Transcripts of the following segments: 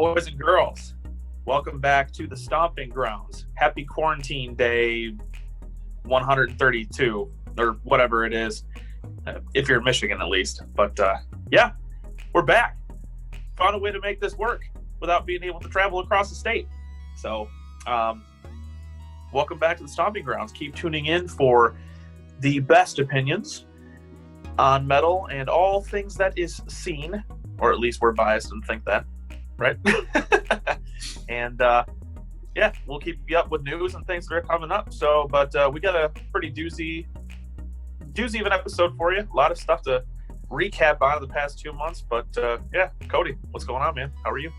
boys and girls, welcome back to the Stomping Grounds. Happy quarantine day 132 or whatever it is, if you're in Michigan at least. But yeah, we're back. Found a way to make this work without being able to travel across the state. So welcome back to the Stomping Grounds. Keep tuning in for the best opinions on metal and all things that is seen, or at least we're biased and think that, right? And yeah, we'll keep you up with news and things that are coming up. So, but we got a pretty doozy of an episode for you. A lot of stuff to recap on the past 2 months. But yeah, Cody, what's going on, man? How are you?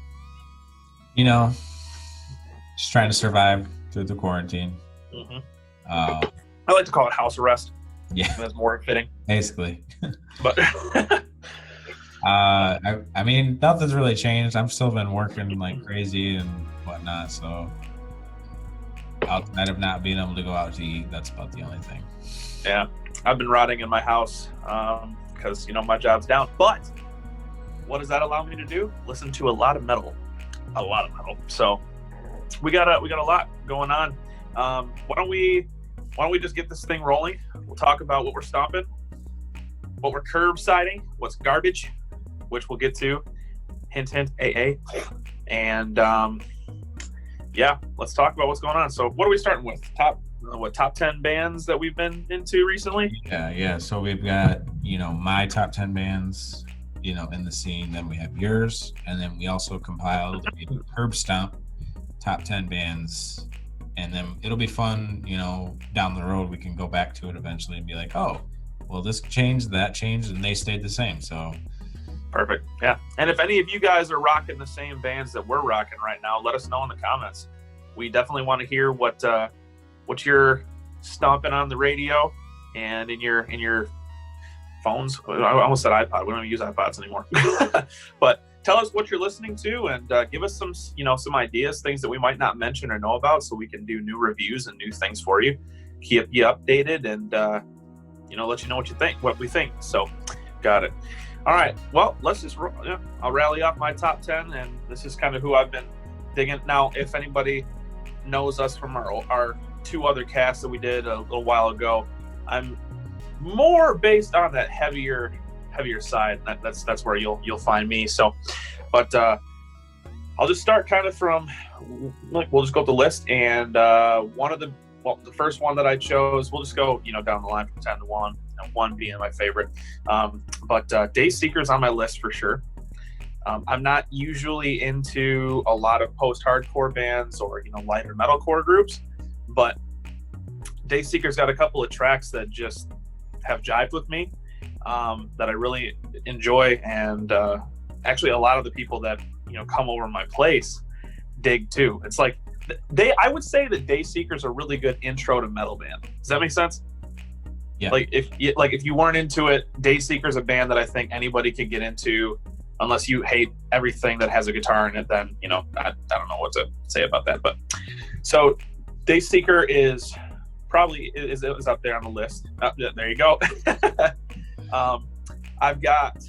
You know, just trying to survive through the quarantine. Mm-hmm. I like to call it house arrest. Yeah, that's more fitting. Basically. But I mean, nothing's really changed. I've still been working like crazy and whatnot. So outside of not being able to go out to eat, that's about the only thing. Yeah, I've been rotting in my house because my job's down. But what does that allow me to do? Listen to a lot of metal. So we got a lot going on. Why don't we just get this thing rolling? We'll talk about what we're stomping, what we're curbsiding, what's garbage, which we'll get to. Hint, hint, AA. And yeah, let's talk about what's going on. So what are we starting with? Top 10 bands that we've been into recently? Yeah. So we've got, my top 10 bands, in the scene. Then we have yours. And then we also compiled a Curbstomp top 10 bands. And then it'll be fun, down the road, we can go back to it eventually and be like, oh, well, this changed, that changed, and they stayed the same. So perfect. Yeah. And if any of you guys are rocking the same bands that we're rocking right now, let us know in the comments. We definitely want to hear what you're stomping on the radio and in your phones. I almost said iPod. We don't even use iPods anymore. But tell us what you're listening to and give us some ideas, things that we might not mention or know about, so we can do new reviews and new things for you. Keep you updated and let you know what we think. So, got it. All right. Well, let's just I'll rally off my top 10, and this is kind of who I've been digging. Now, if anybody knows us from our two other casts that we did a little while ago, I'm more based on that heavier side. That's where you'll find me. So, but I'll just start kind of from, we'll just go up the list, and the first one that I chose, we'll just go down the line from 10 to 1, and 1 being my favorite. But Dayseeker's on my list for sure. I'm not usually into a lot of post-hardcore bands or lighter metalcore groups, but Dayseeker's got a couple of tracks that just have jived with me. That I really enjoy, and actually a lot of the people that come over my place dig too. It's like I would say that Dayseeker's a really good intro to metal band. Does that make sense? Yeah. Like if you weren't into it, Dayseeker's a band that I think anybody could get into, unless you hate everything that has a guitar in it. Then I don't know what to say about that. But so Dayseeker is probably is up there on the list. There you go. I've got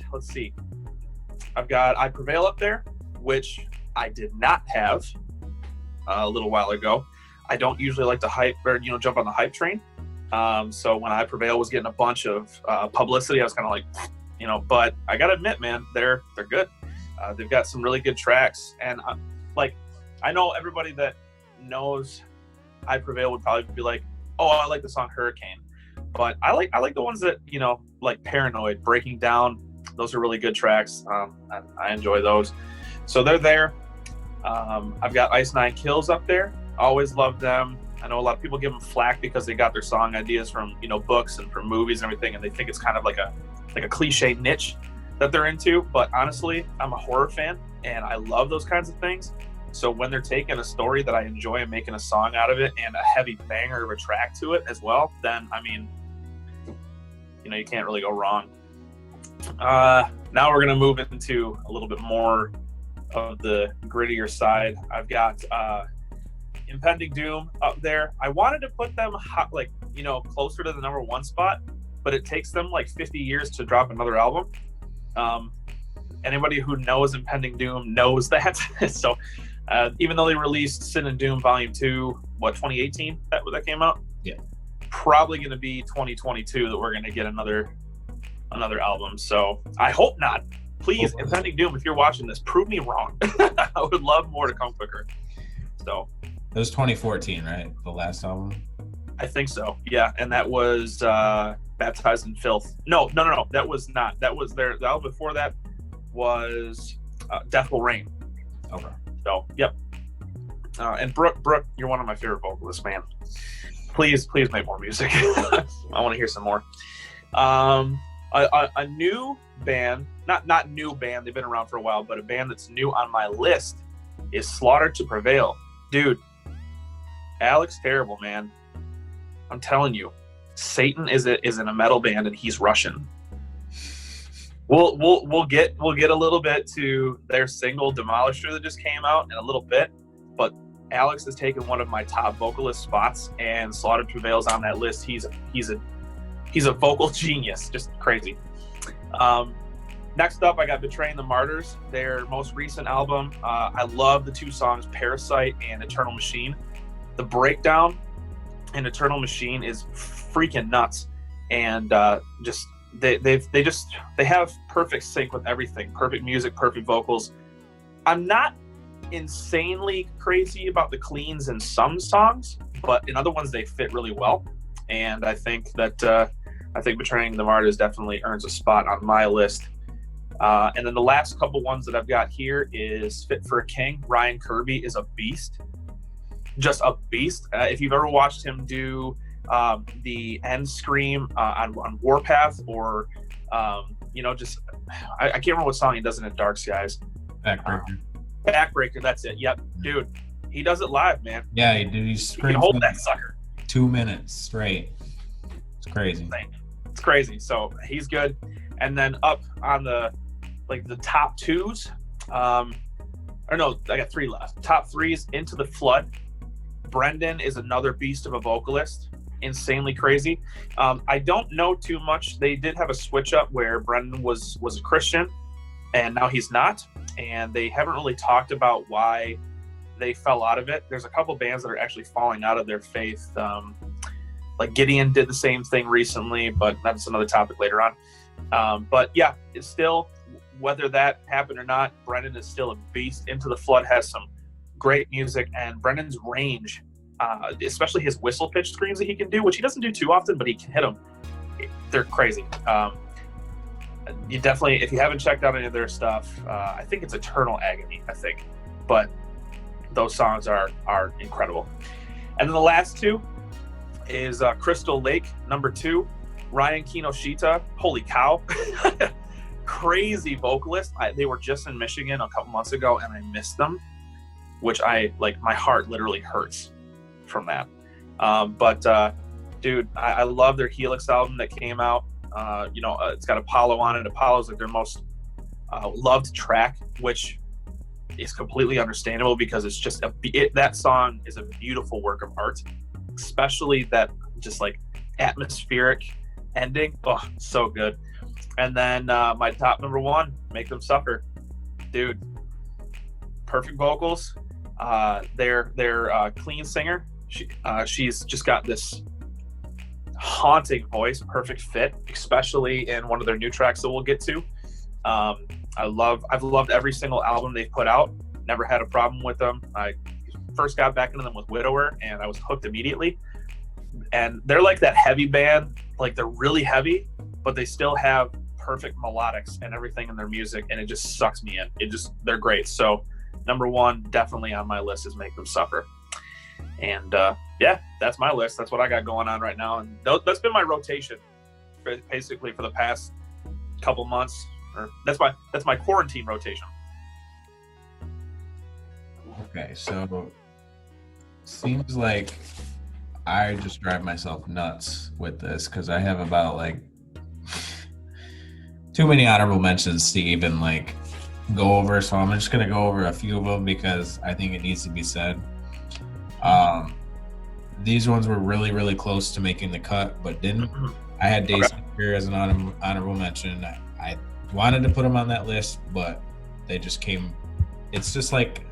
I Prevail up there, which I did not have a little while ago. I don't usually like to hype or jump on the hype train. So when I Prevail was getting a bunch of publicity, I was kind of like, but I gotta admit, man, they're good. They've got some really good tracks, and I know everybody that knows I Prevail would probably be like, oh, I like the song Hurricane. But I like the ones that, like Paranoid, Breaking Down. Those are really good tracks. I enjoy those. So they're there. I've got Ice Nine Kills up there. Always love them. I know a lot of people give them flack because they got their song ideas from, books and from movies and everything, and they think it's kind of like a cliche niche that they're into. But honestly, I'm a horror fan, and I love those kinds of things. So when they're taking a story that I enjoy and making a song out of it, and a heavy banger of a track to it as well, then you can't really go wrong. Now we're gonna move into a little bit more of the grittier side. I've got Impending Doom up there. I wanted to put them closer to the number 1 spot, but it takes them like 50 years to drop another album. Anybody who knows Impending Doom knows that. So even though they released Sin and Doom Volume 2, 2018 that came out? Yeah. Probably going to be 2022 that we're going to get another album. So I hope not. Please, Impending Doom, if you're watching this, prove me wrong. I would love more to come quicker. So it was 2014, right? The last album? I think so. Yeah. And that was Baptized in Filth. No. That was not. That was the album before that was Death Will Reign. Okay. So, yep. And Brooke, you're one of my favorite vocalists, man. Please make more music. I want to hear some more. A new band, not new band, they've been around for a while, but a band that's new on my list is Slaughter to Prevail. Dude, Alex Terrible, man. I'm telling you, Satan is in a metal band and he's Russian. We'll get a little bit to their single Demolisher that just came out in a little bit, but Alex has taken one of my top vocalist spots, and Slaughter to Prevail's on that list. He's a vocal genius, just crazy. Next up, I got Betraying the Martyrs, their most recent album. I love the two songs, Parasite and Eternal Machine. The breakdown in Eternal Machine is freaking nuts, and they have perfect sync with everything. Perfect music, perfect vocals. I'm not insanely crazy about the cleans in some songs, but in other ones they fit really well. And I think Betraying the Martyrs definitely earns a spot on my list. And then the last couple ones that I've got here is Fit for a King. Ryan Kirby is a beast. Just a beast. If you've ever watched him do the end scream on Warpath, or I can't remember what song he does in Dark Skies. Backbreaker, that's it. Yep, dude, he does it live, man. Yeah, he can hold that sucker 2 minutes straight. It's crazy. It's crazy. So he's good. And then up on the top twos, I got three left. Top threes, Into the Flood. Brendan is another beast of a vocalist. Insanely crazy. I don't know too much. They did have a switch up where Brendan was a Christian and now he's not. And they haven't really talked about why they fell out of it. There's a couple bands that are actually falling out of their faith. Like Gideon did the same thing recently, but that's another topic later on. But yeah, it's still, whether that happened or not, Brendan is still a beast. Into the Flood has some great music, and Brendan's range, especially his whistle pitch screams that he can do, which he doesn't do too often, but he can hit them. They're crazy. You definitely, if you haven't checked out any of their stuff, I think it's Eternal Agony, but those songs are incredible. And then the last two is Crystal Lake, number 2, Ryan Kinoshita. Holy cow. Crazy vocalist. They were just in Michigan a couple months ago, and I missed them, which my heart literally hurts from that. Dude, I love their Helix album that came out. It's got Apollo on it. Apollo's like their most loved track, which is completely understandable because it's just that song is a beautiful work of art, especially that just like atmospheric ending. Oh, so good. And then my top number 1, Make Them Suffer. Dude, perfect vocals. Their clean singer. She's just got this haunting voice, perfect fit, especially in one of their new tracks that we'll get to. I've loved every single album they've put out. Never had a problem with them. I first got back into them with Widower, and I was hooked immediately. And they're like that heavy band, like they're really heavy, but they still have perfect melodics and everything in their music, and it just sucks me in. They're great. So number 1 definitely on my list is Make Them Suffer. And that's my list. That's what I got going on right now, and that's been my rotation basically for the past couple months. Or that's my quarantine rotation. Okay, so seems like I just drive myself nuts with this because I have about too many honorable mentions to even go over. So I'm just gonna go over a few of them because I think it needs to be said. These ones were really, really close to making the cut, but didn't. I had Days of Fear as an honorable mention. I wanted to put them on that list, but they just came. It's just like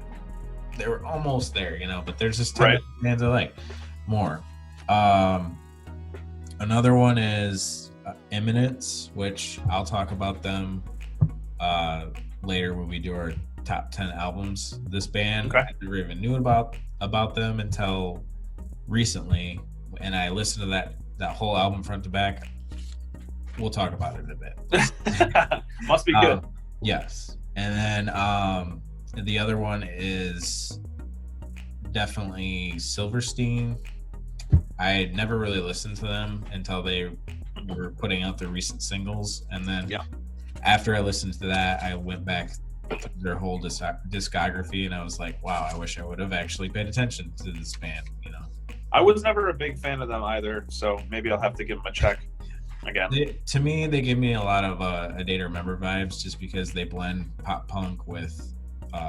they were almost there, you know. But there's just 10 bands I like more. Another one is Imminence, which I'll talk about them later when we do our top 10 albums. This band, I never even knew about them until recently, and I listened to that whole album front to back. We'll talk about it in a bit. Must be good. Yes. And then the other one is definitely Silverstein. I had never really listened to them until they were putting out their recent singles, and then after I listened to that, I went back to their whole discography, and I was like, wow, I wish I would have actually paid attention to this band, you know. I was never a big fan of them either, so maybe I'll have to give them a check again. To me, they give me a lot of A Day to Remember vibes, just because they blend pop punk with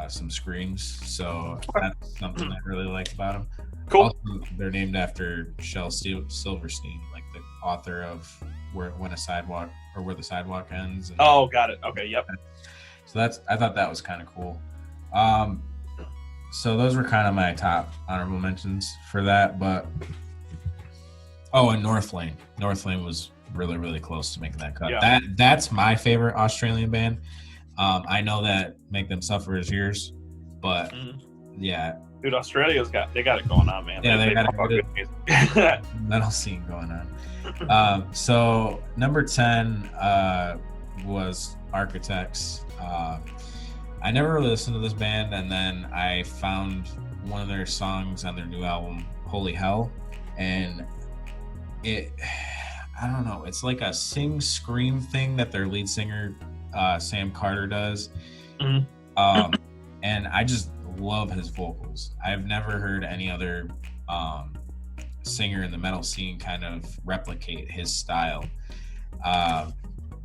some screams, so that's something I really like about them. Cool. Also, they're named after Shel Silverstein, like the author of Where the Sidewalk Ends. And, oh, got it. Okay, yep. So I thought that was kind of cool. So those were kind of my top honorable mentions for that. But and Northlane. Northlane was really, really close to making that cut. Yeah. That's my favorite Australian band. I know that Make Them Suffer is yours, but yeah. Dude, Australia's got it going on, man. Yeah, they got a good music. Metal scene going on. So number 10 was Architects. I never really listened to this band, and then I found one of their songs on their new album, Holy Hell, and I don't know, it's like a sing-scream thing that their lead singer, Sam Carter, does. And I just love his vocals. I've never heard any other singer in the metal scene kind of replicate his style.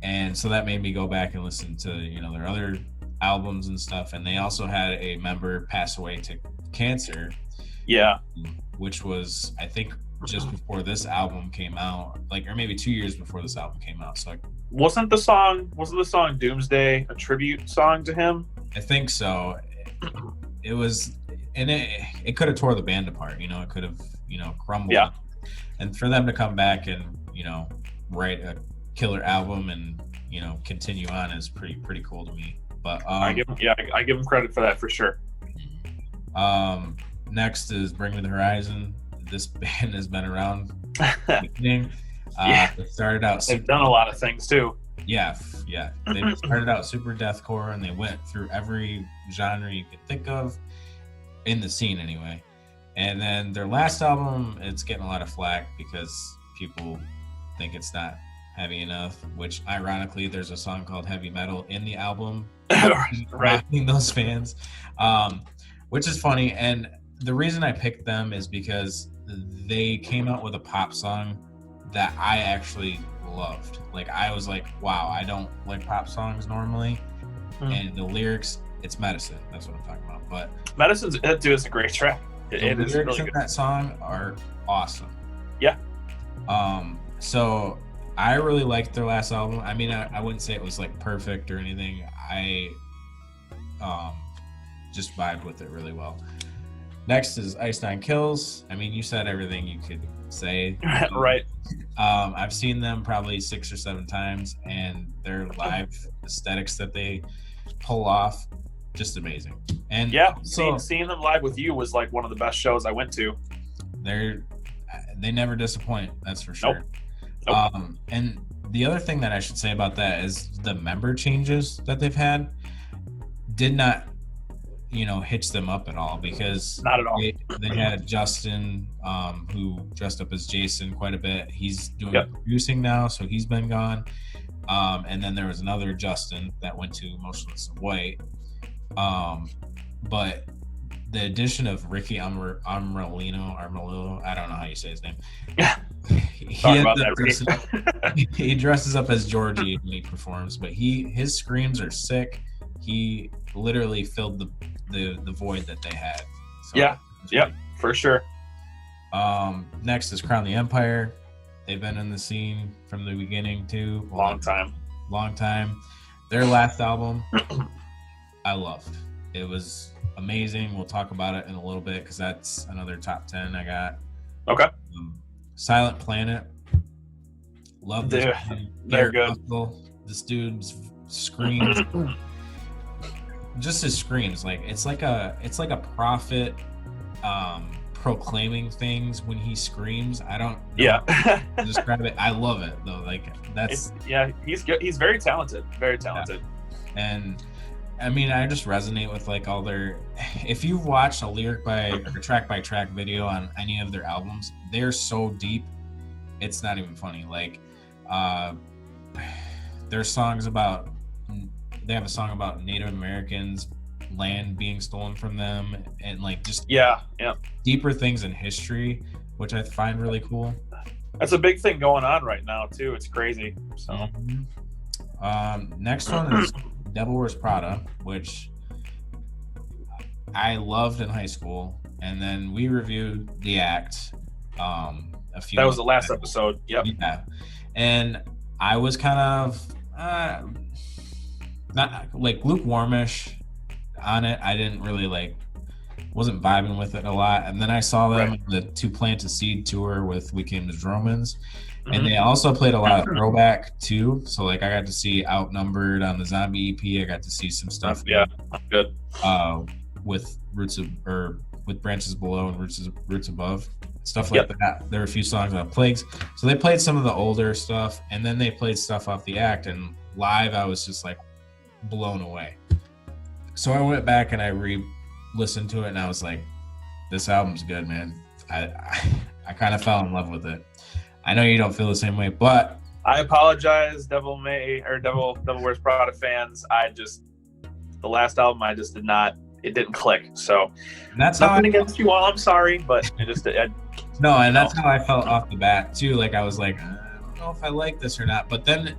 And so that made me go back and listen to, you know, their other albums and stuff. And they also had a member pass away to cancer. Yeah. Which was, I think, just before this album came out, or maybe 2 years before this album came out. So wasn't the song Doomsday a tribute song to him? I think so. It was, and it could have tore the band apart, you know, it could have, you know, crumbled. Yeah. And for them to come back and, you know, write a killer album and, you know, continue on is pretty cool to me. But I give them credit for that for sure. Next is Bring Me the Horizon. This band has been around. They started out. They've done a lot of things too. Yeah. They started out super deathcore, and they went through every genre you could think of in the scene, anyway. And then their last album, it's getting a lot of flack because people think it's not heavy enough. Which, ironically, there's a song called "Heavy Metal" in the album, right? Those fans, which is funny. And the reason I picked them is because they came out with a pop song that I actually loved. Like, I was like, wow, I don't like pop songs normally. And the lyrics, it's Medicine. That's what I'm talking about. But Medicine's, dude, it's a great track. The lyrics really in that song are awesome. Yeah. So I really liked their last album. I mean, I wouldn't say it was like perfect or anything. I just vibed with it really well. Next is Ice Nine Kills. I mean, you said everything you could say. Right. I've seen them probably 6 or 7 times, and their live aesthetics that they pull off, just amazing. And yeah, seeing them live with you was like one of the best shows I went to. They never disappoint, that's for sure. Nope. And the other thing that I should say about that is the member changes that they've had did not, you know, hitch them up at all, because not at all. They had Justin, who dressed up as Jason quite a bit. He's doing producing now, so he's been gone. And then there was another Justin that went to Motionless in White. But the addition of Ricky Armolino, I don't know how you say his name. He dresses up as Georgie when he performs, but his screams are sick. He literally filled the void that they had. So for sure. Next is Crown the Empire. They've been in the scene from the beginning too. Long time. Their last album, I loved. It was amazing. We'll talk about it in a little bit because that's another top 10 I got. Okay. Silent Planet. Love this. They're good. This dude's screams. Just his screams, like it's like a prophet proclaiming things when he screams. I don't know how to describe it. I love it though. Like he's good. He's very talented. Very talented. Yeah. And I mean, I just resonate with like all their. If you've watched a track by track video on any of their albums, they're so deep. It's not even funny. Like, there's songs about. They have a song about Native Americans, land being stolen from them, and like just deeper things in history, which I find really cool. That's a big thing going on right now too. It's crazy. So, next one is Devil Wears Prada, which I loved in high school, and then we reviewed The Act. A few. That was the last episode. Yep. Yeah, and I was kind of not like lukewarmish on it. I didn't really wasn't vibing with it a lot. And then I saw them on the To Plant a Seed tour with We Came as Romans. And they also played a lot of throwback too. So like I got to see Outnumbered on the Zombie EP. I got to see some stuff. Yeah, good. With with Branches Below and Roots Above. Stuff like that. There were a few songs on Plagues. So they played some of the older stuff, and then they played stuff off The Act. And live, I was just like blown away. So I went back and I re-listened to it, and I was like, this album's good, man. I kind of fell in love with it. I know you don't feel the same way, but I apologize, Devil Wears Prada fans. The last album, I just it didn't click. So that's nothing against you all. I'm sorry, but that's how I felt off the bat too. Like I was like, I don't know if I like this or not. But then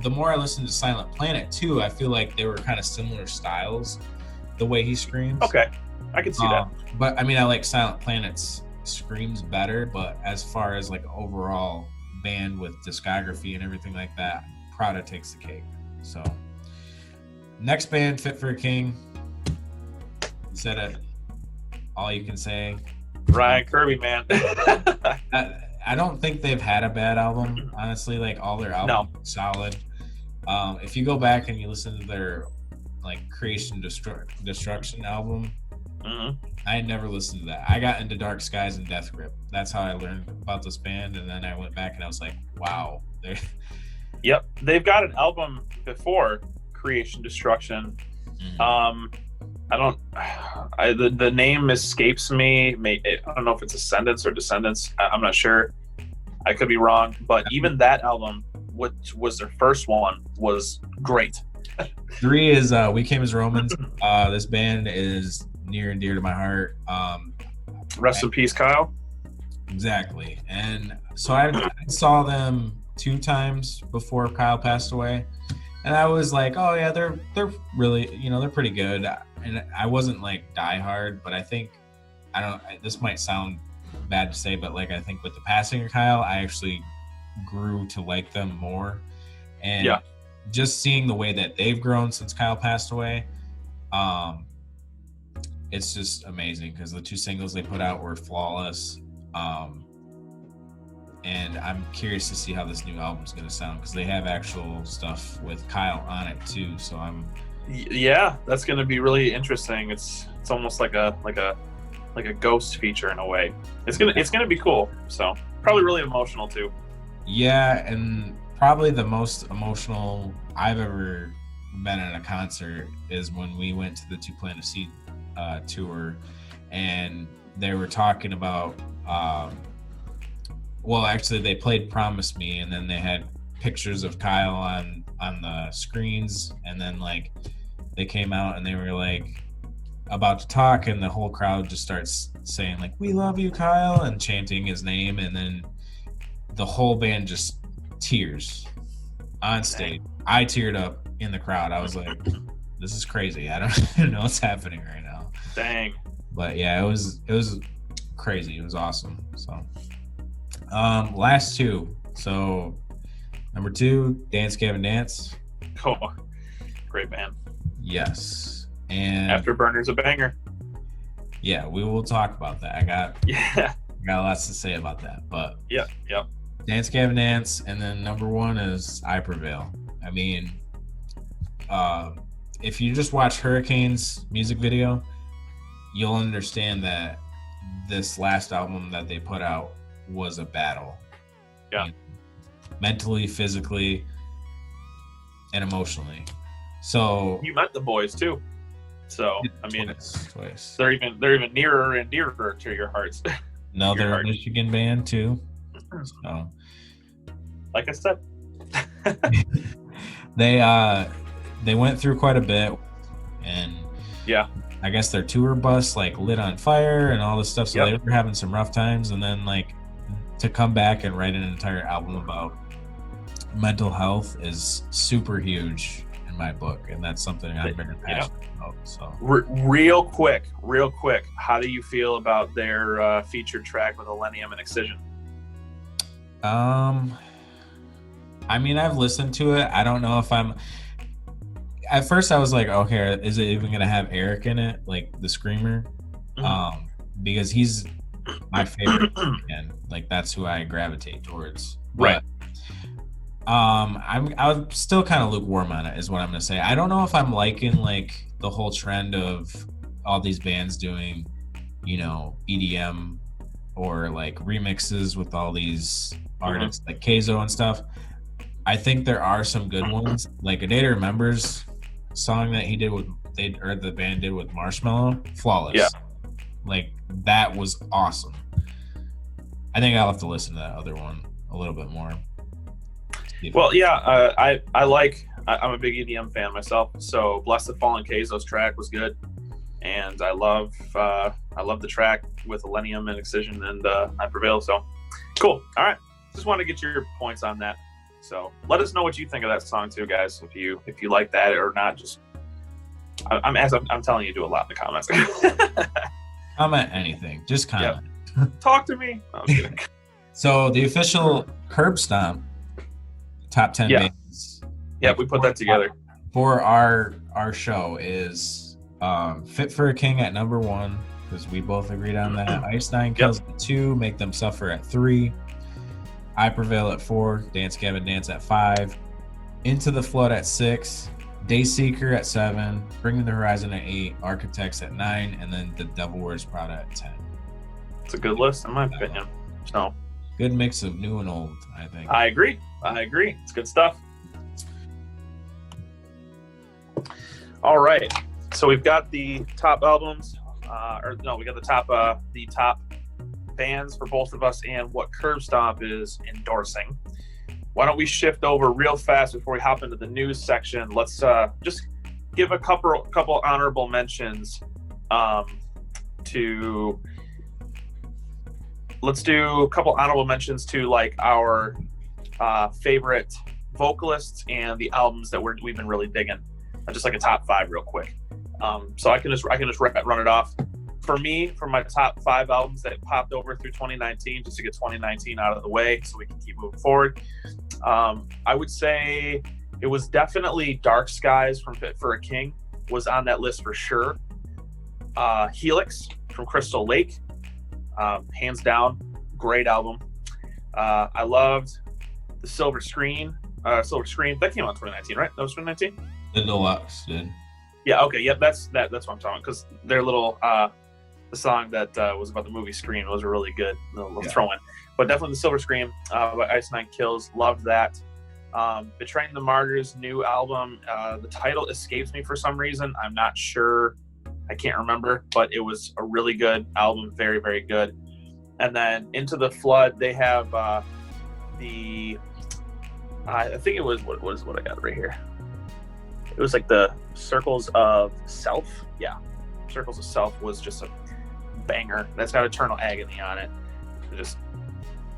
the more I listened to Silent Planet too, I feel like they were kind of similar styles, the way he screams. Okay, I can see that. But I mean, I like Silent Planet's screams better. But as far as like overall band with discography and everything like that, Prada takes the cake. So next band, Fit for a King. You said it. All you can say. Ryan Kirby, man. I don't think they've had a bad album, honestly. Like all their albums are solid. If you go back and you listen to their like Creation Destruction album, I had never listened to that. I got into Dark Skies and Death Grip. That's how I learned about this band, and then I went back and I was like, wow. Yep, they've got an album before Creation Destruction. The name escapes me. I don't know if it's Ascendants or Descendants. I'm not sure. I could be wrong. But even that album, which was their first one, was great. 3 is We Came as Romans. This band is near and dear to my heart. Rest in peace, Kyle. Exactly. And so I saw them 2 times before Kyle passed away. And I was like, oh yeah, they're really, they're pretty good. And I wasn't like diehard, but I think, this might sound bad to say, but like I think with the passing of Kyle, I actually grew to like them more. And just seeing the way that they've grown since Kyle passed away, it's just amazing because the 2 singles they put out were flawless. And I'm curious to see how this new album's going to sound because they have actual stuff with Kyle on it too. So that's going to be really interesting. It's almost like a ghost feature in a way. It's gonna be cool. So probably really emotional too. Yeah, and probably the most emotional I've ever been at a concert is when we went to the To Plant a Seed tour, and they were talking about. Well, actually, they played "Promise Me," and then they had pictures of Kyle on the screens, and then like they came out and they were like about to talk, and the whole crowd just starts saying like "We love you, Kyle," and chanting his name, and then the whole band just tears on stage. I teared up in the crowd. I was like, "This is crazy. I don't even know what's happening right now." Dang. But yeah, it was crazy. It was awesome. So. Last 2. So number 2, Dance Gavin Dance. Cool. Great band. Yes. And Afterburner's a banger. Yeah, we will talk about that. I got lots to say about that. But yep. Dance Gavin Dance, and then number one is I Prevail. I mean, if you just watch Hurricanes music video, you'll understand that this last album that they put out was a battle. Yeah. Mentally, physically, and emotionally. So you met the boys too. So I mean, twice. They're even nearer and dearer to your hearts. No, they're a Michigan band too. So, like I said, they went through quite a bit, and yeah, I guess their tour bus like lit on fire and all this stuff. So they were having some rough times, and then like to come back and write an entire album about mental health is super huge in my book, and that's something I'm very passionate about. So real quick, how do you feel about their featured track with Millennium and Excision? I mean, I've listened to it. I don't know if I'm. At first, I was like, okay, is it even gonna have Eric in it, like the screamer? Mm-hmm. Because he's my favorite, and like that's who I gravitate towards. Right. But, I'm still kind of lukewarm on it, is what I'm gonna say. I don't know if I'm liking like the whole trend of all these bands doing, EDM or like remixes with all these artists like Keizo and stuff. I think there are some good ones, like A Day to Remember's song that he did the band did with Marshmello, flawless. Yeah, like that was awesome. I think I'll have to listen to that other one a little bit more. Well, yeah, I'm a big EDM fan myself. So Bless the Fallen Keizo's track was good, and I love the track with Millennium and Excision and I Prevail. So cool. All right, just want to get your points on that. So let us know what you think of that song too, guys. If you like that or not, just I'm telling you, do a lot in the comments. Comment anything, just comment. Yep. Talk to me. No, I'm kidding. So the official Curbstomp top 10 bands. Yeah, we put that together for our show is Fit for a King at number 1, because we both agreed on that. Ice Nine Kills at 2, Make Them Suffer at 3. I Prevail at 4, Dance Gavin Dance at 5, Into the Flood at 6, Dayseeker at 7, Bring the Horizon at 8, Architects at 9, and then The Devil Wears Prada at 10. It's a good list in my opinion. So good mix of new and old, I think. I agree. It's good stuff. All right. So we've got the top albums, we got the top bands for both of us and what Curbstomp is endorsing. Why don't we shift over real fast before we hop into the news section? Let's just give a couple honorable mentions let's do a couple honorable mentions to like our favorite vocalists and the albums that we've been really digging. Just like a top 5 real quick. So I can just run it off. For me, for my top 5 albums that popped over through 2019, just to get 2019 out of the way so we can keep moving forward, I would say it was definitely Dark Skies from Fit for a King was on that list for sure. Helix from Crystal Lake, hands down, great album. I loved the Silver Screen. That came out in 2019, right? That was 2019? The Deluxe did. Yeah, okay, yep, that's what I'm talking about, because their little the song that was about the movie Scream was a really good little throw-in. But definitely the Silver Scream by Ice Nine Kills, loved that. Betraying the Martyrs' new album, the title escapes me for some reason. I'm not sure, I can't remember, but it was a really good album, very, very good. And then Into the Flood, they have I think it was what I got right here. It was like the Circles of Self. Yeah, Circles of Self was just a banger. That's got Eternal Agony on it. Just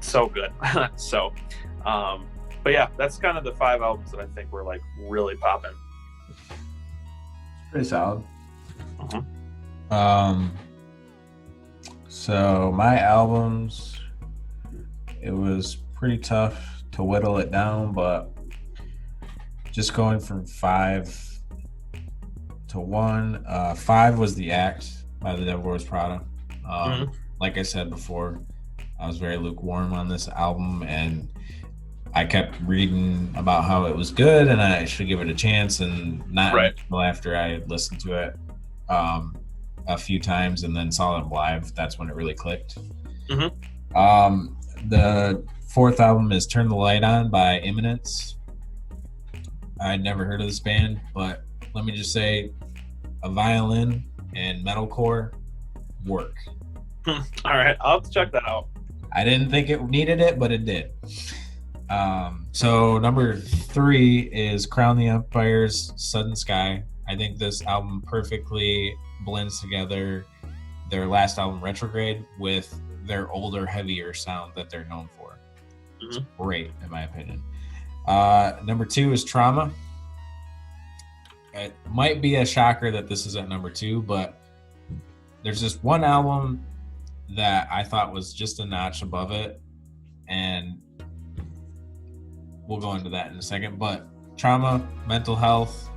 so good. So, but yeah, that's kind of the 5 albums that I think were like really popping. Pretty solid. Mm-hmm. So my albums, it was pretty tough to whittle it down, but just going from 5 to 1. 5 was The Act by the Devil Wears Prada. Like I said before, I was very lukewarm on this album, and I kept reading about how it was good and I should give it a chance, and not until after I listened to it a few times and then saw them live, that's when it really clicked. The 4th album is Turn the Light On by Imminence. I'd never heard of this band, but let me just say, a violin and metalcore work. All right, I'll have to check that out. I didn't think it needed it, but it did. So number 3 is Crown the Empire's Sudden Sky. I think this album perfectly blends together their last album, Retrograde, with their older, heavier sound that they're known for. It's great, in my opinion. Number 2 is Trauma. It might be a shocker that this is at number 2, but there's this one album that I thought was just a notch above it, and we'll go into that in a second. But trauma, mental health,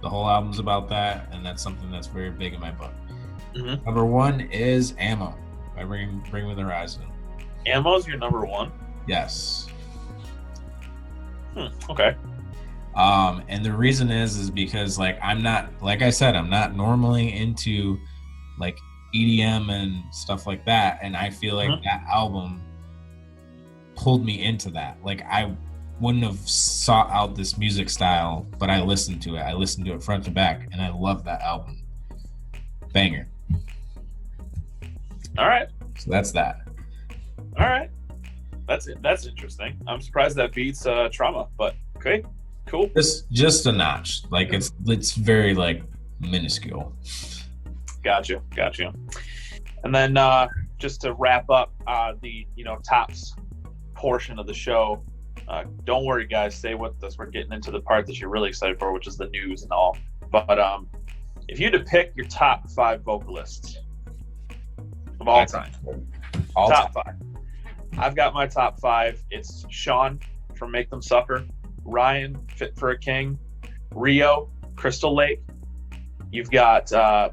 the whole album's about that, and that's something that's very big in my book. Number 1 is Ammo by Bring Me the Horizon. Ammo's your number 1? Yes. Okay. And the reason is because, like, I'm not, like I said, I'm not normally into like EDM and stuff like that, and I feel like that album pulled me into that. Like, I wouldn't have sought out this music style, but I listened to it. I listened to it front to back, and I love that album. Banger. All right. So that's that. All right. That's it. That's interesting. I'm surprised that beats Trauma, but okay, cool. Just a notch. Like, it's very, like, minuscule. Gotcha. And then just to wrap up the tops portion of the show, don't worry, guys, stay with us. We're getting into the part that you're really excited for, which is the news and all. But if you had to pick your top 5 vocalists of all time, top 5. I've got my top 5. It's Sean from Make Them Suffer, Ryan, Fit for a King, Rio, Crystal Lake. You've got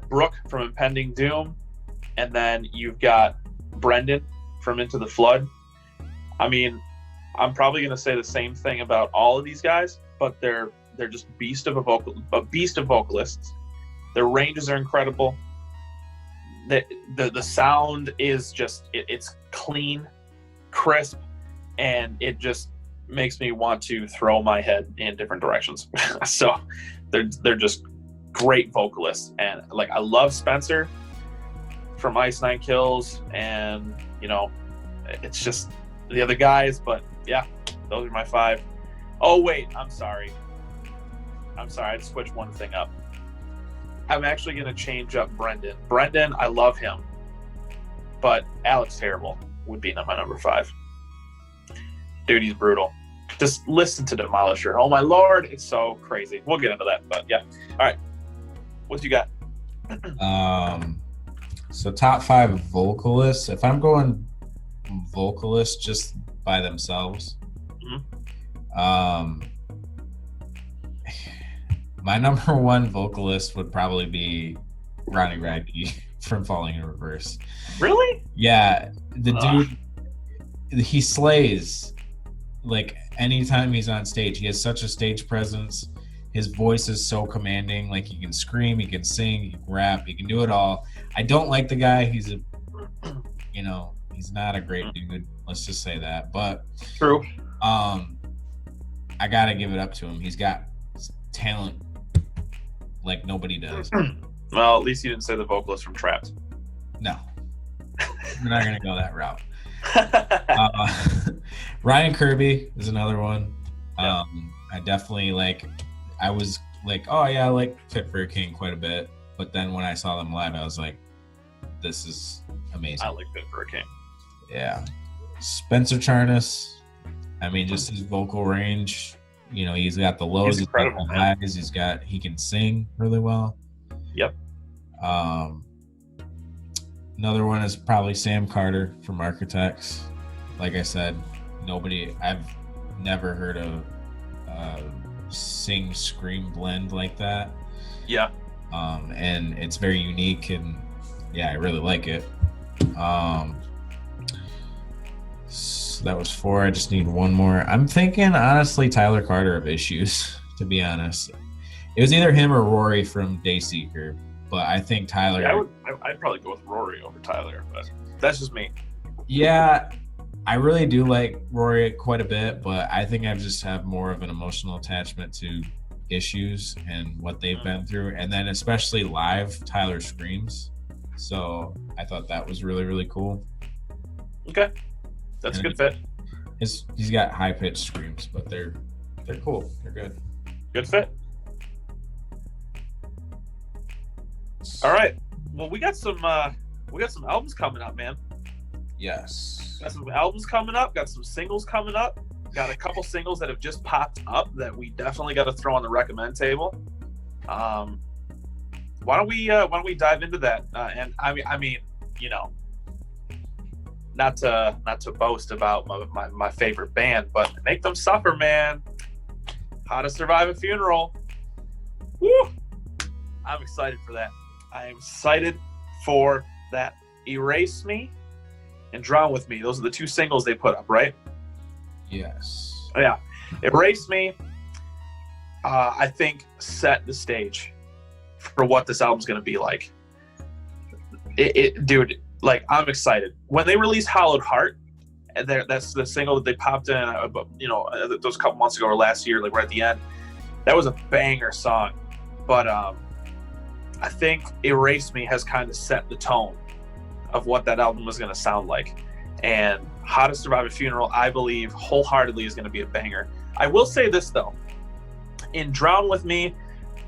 Brooke from Impending Doom, and then you've got Brendan from Into the Flood. I mean, I'm probably going to say the same thing about all of these guys, but they're just a beast of vocalists. Their ranges are incredible. The sound is just it's clean, crisp, and it just makes me want to throw my head in different directions. So they're just great vocalists, and like, I love Spencer from Ice Nine Kills, and it's just the other guys, but yeah, those are my 5. Oh wait, I'm sorry, I'd switch one thing up. I'm actually going to change up Brendan. I love him, but Alex Terrible would be my number 5. Dude, he's brutal. Just listen to Demolisher. Oh my lord, it's so crazy. We'll get into that, but yeah. All right, what you got? So top 5 vocalists. If I'm going vocalists just by themselves, my number 1 vocalist would probably be Ronnie Radke from Falling in Reverse. Really? Yeah, the dude, he slays. Like, anytime he's on stage, he has such a stage presence. His voice is so commanding. Like, he can scream, he can sing, he can rap, he can do it all. I don't like the guy. He's he's not a great dude. Let's just say that. But true. I gotta give it up to him. He's got talent like nobody does. Well, at least you didn't say the vocalist from Trapped. No, we're not gonna go that route. Ryan Kirby is another one. Yeah. I definitely I was like, oh yeah, I like Fit for a King quite a bit, but then when I saw them live, I was like, this is amazing. I like Fit for a King. Yeah. Spencer Charnas, I mean, just his vocal range, he's got the lows, he's incredible, he's got the highs, he can sing really well. Yep. Another one is probably Sam Carter from Architects. Like I said, I've never heard a sing scream blend like that. Yeah. and it's very unique, and yeah, I really like it. So that was 4. I just need one more. I'm thinking, honestly, Tyler Carter of Issues, to be honest. It was either him or Rory from Dayseeker, but I think Tyler... Yeah, I'd probably go with Rory over Tyler, but that's just me. Yeah, I really do like Rory quite a bit, but I think I just have more of an emotional attachment to Issues and what they've been through. And then especially live, Tyler screams. So I thought that was really, really cool. Okay. That's a good fit. He's got high pitched screams, but they're cool. They're good. Good fit. All right. Well, we got some albums coming up, man. Yes. Got some albums coming up. Got some singles coming up. Got a couple singles that have just popped up that we definitely got to throw on the recommend table. Why don't we dive into that? And I mean, you know, not to boast about my favorite band, but Make Them Suffer, man. How to Survive a Funeral. Woo! I'm excited for that. I am excited for that. Erase Me and Drown With Me. Those are the 2 singles they put up, right? Yes. Yeah. Erase Me, I think, set the stage for what this album's going to be like. Dude, like, I'm excited. When they released Hollowed Heart, and that's the single that they popped in, those couple months ago or last year, like right at the end, that was a banger song. But I think Erase Me has kind of set the tone of what that album was going to sound like. And How to Survive a Funeral, I believe wholeheartedly is going to be a banger. I will say this though, in Drown With Me,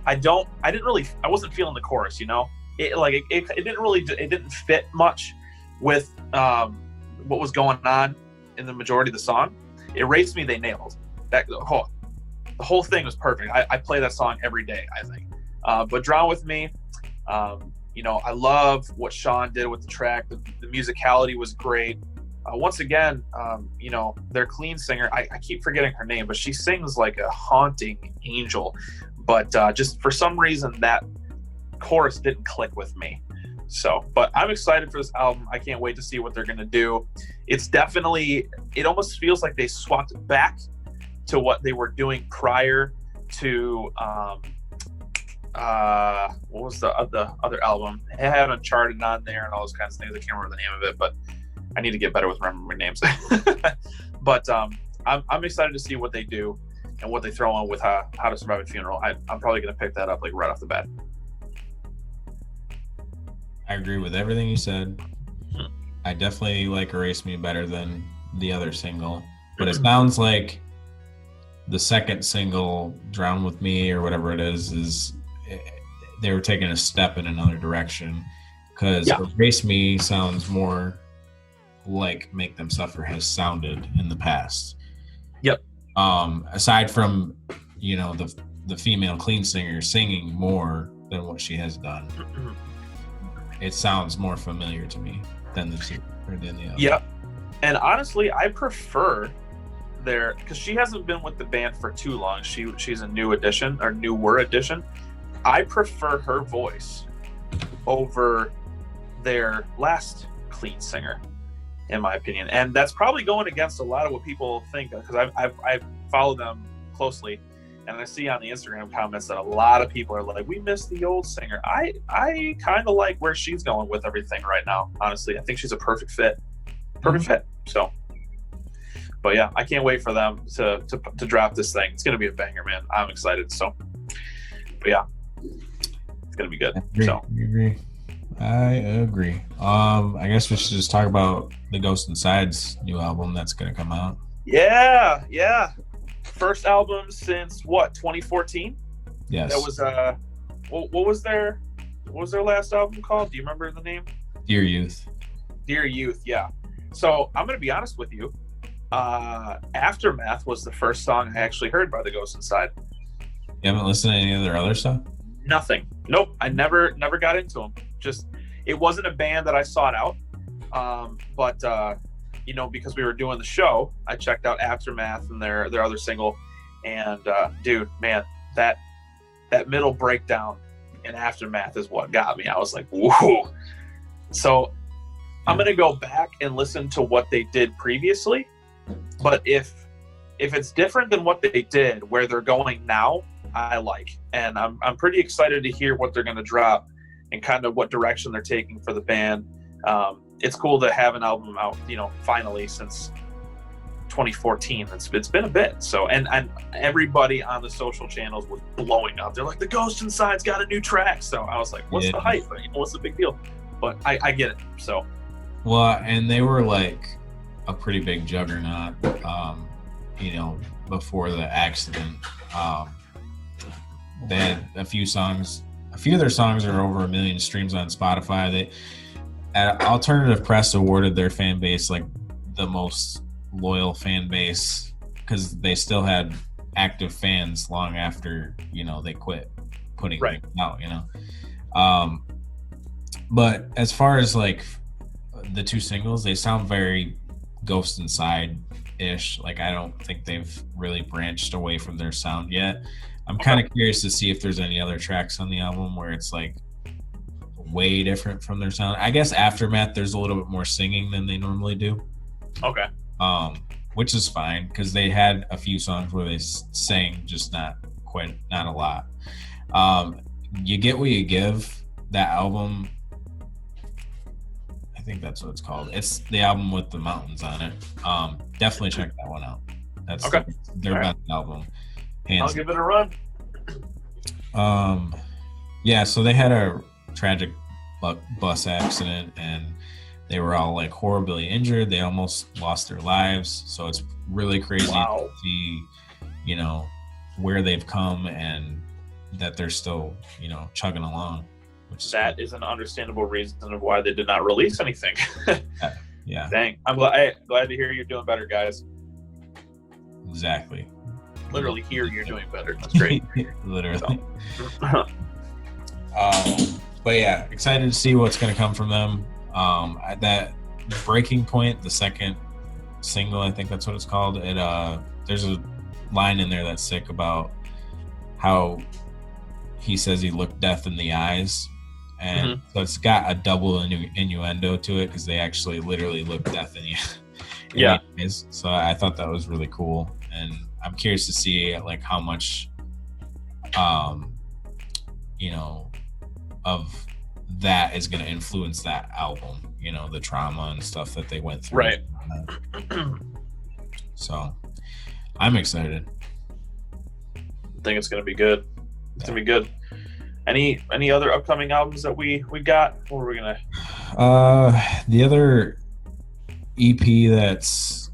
I wasn't feeling the chorus, you know. It didn't fit much with what was going on in the majority of the song. Erase Me, they nailed that. The whole thing was perfect. I play that song every day, I think. But Drown With Me, I love what Sean did with the track. The musicality was great. Once again, their clean singer, I keep forgetting her name, but she sings like a haunting angel. But just for some reason, that chorus didn't click with me. So, but I'm excited for this album. I can't wait to see what they're going to do. It almost feels like they swapped back to what they were doing prior to, what was the other album? It had Uncharted on there and all those kinds of things. I can't remember the name of it, but I need to get better with remembering names. But I'm excited to see what they do and what they throw on with How to Survive a Funeral. I'm probably going to pick that up like right off the bat. I agree with everything you said. I definitely like Erase Me better than the other single, but it sounds like the second single, Drown With Me or whatever it is they were taking a step in another direction, because Erase Me sounds more like Make Them Suffer has sounded in the past. Yep. Aside from, the female clean singer singing more than what she has done, it sounds more familiar to me than the other. Yep. And honestly, I prefer because she hasn't been with the band for too long. She's a newer addition. I prefer her voice over their last clean singer, in my opinion. And that's probably going against a lot of what people think, because I follow them closely, and I see on the Instagram comments that a lot of people are like, we miss the old singer. I kind of like where she's going with everything right now, honestly. I think she's a perfect fit. Fit. So, but yeah, I can't wait for them to drop this thing. It's going to be a banger, man. I'm excited. So, but yeah, it's going to be good. I agree. I guess we should just talk about the Ghost Inside's new album that's going to come out. Yeah. First album since what, 2014? Yes. That was what was their last album called? Do you remember the name? Dear Youth, yeah. So I'm gonna be honest with you. Aftermath was the first song I actually heard by the Ghost Inside. You haven't listened to any of their other stuff? Nothing. Nope. I never got into them. Just, it wasn't a band that I sought out. But because we were doing the show, I checked out Aftermath and their other single, and dude, man, that middle breakdown and Aftermath is what got me. I was like, whoa. So I'm going to go back and listen to what they did previously. But if it's different than what they did, where they're going now, I like. And I'm pretty excited to hear what they're going to drop and kind of what direction they're taking for the band. It's cool to have an album out, finally, since 2014. It's been a bit. So and everybody on the social channels was blowing up. They're like, the Ghost Inside's got a new track. So I was like, what's the hype? What's the big deal? But I get it. So and they were like a pretty big juggernaut before the accident. They had a few of their songs are over 1 million streams on Spotify. Alternative Press awarded their fan base like the most loyal fan base because they still had active fans long after they quit putting things out. But as far as like the two singles, they sound very Ghost Inside-ish. Like I don't think they've really branched away from their sound yet. I'm kind of curious to see if there's any other tracks on the album where it's like way different from their sound. I guess Aftermath, there's a little bit more singing than they normally do. Okay. Which is fine because they had a few songs where they sang, just not a lot. You Get What You Give, that album, I think that's what it's called. It's the album with the mountains on it. Definitely check that one out. That's their best album. I'll give it a run. So they had a tragic bus accident and they were all like horribly injured. They almost lost their lives. So it's really crazy to see, where they've come and that they're still, chugging along. That is an understandable reason of why they did not release anything. Yeah. Dang. I'm glad to hear you're doing better, guys. Exactly. Literally hear you're doing better. That's great. Literally. But yeah, excited to see what's going to come from them. That Breaking Point, the second single, I think that's what it's called. There's a line in there that's sick about how he says he looked death in the eyes. And so it's got a double innuendo to it because they actually literally look death in the eyes. So I thought that was really cool. And I'm curious to see like how much, of that is going to influence that album, the trauma and stuff that they went through. Right. So I'm excited. I think it's going to be good. It's going to be good. Any other upcoming albums that we got? What are we going to? The other EP that's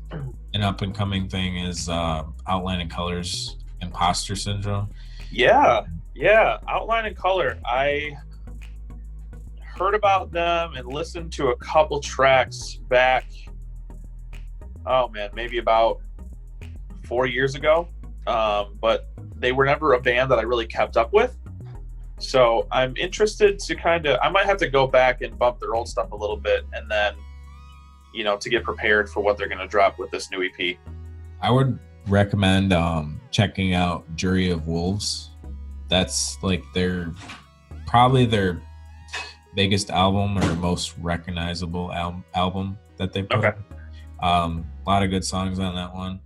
an up and coming thing is Outline and Color's Imposter Syndrome. Yeah. Outline and Color. I heard about them and listened to a couple tracks back. Oh man, maybe about 4 years ago. But they were never a band that I really kept up with. So I'm interested to I might have to go back and bump their old stuff a little bit and then, to get prepared for what they're going to drop with this new EP. I would recommend checking out Jury of Wolves. That's like probably their biggest album or most recognizable album that they put. Okay. A lot of good songs on that one.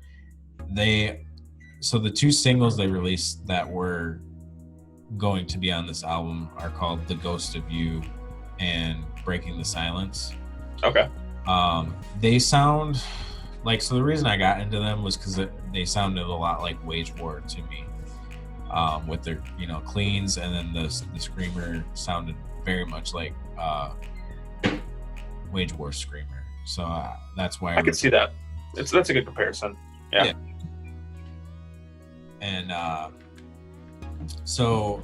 So the two singles they released that were going to be on this album are called The Ghost of You and Breaking the Silence. Okay. They sound like, so the reason I got into them was because they sounded a lot like Wage War to me, with their cleans, and then the screamer sounded very much like Wage War screamer. So that's why I could see that. That's a good comparison. Yeah. And so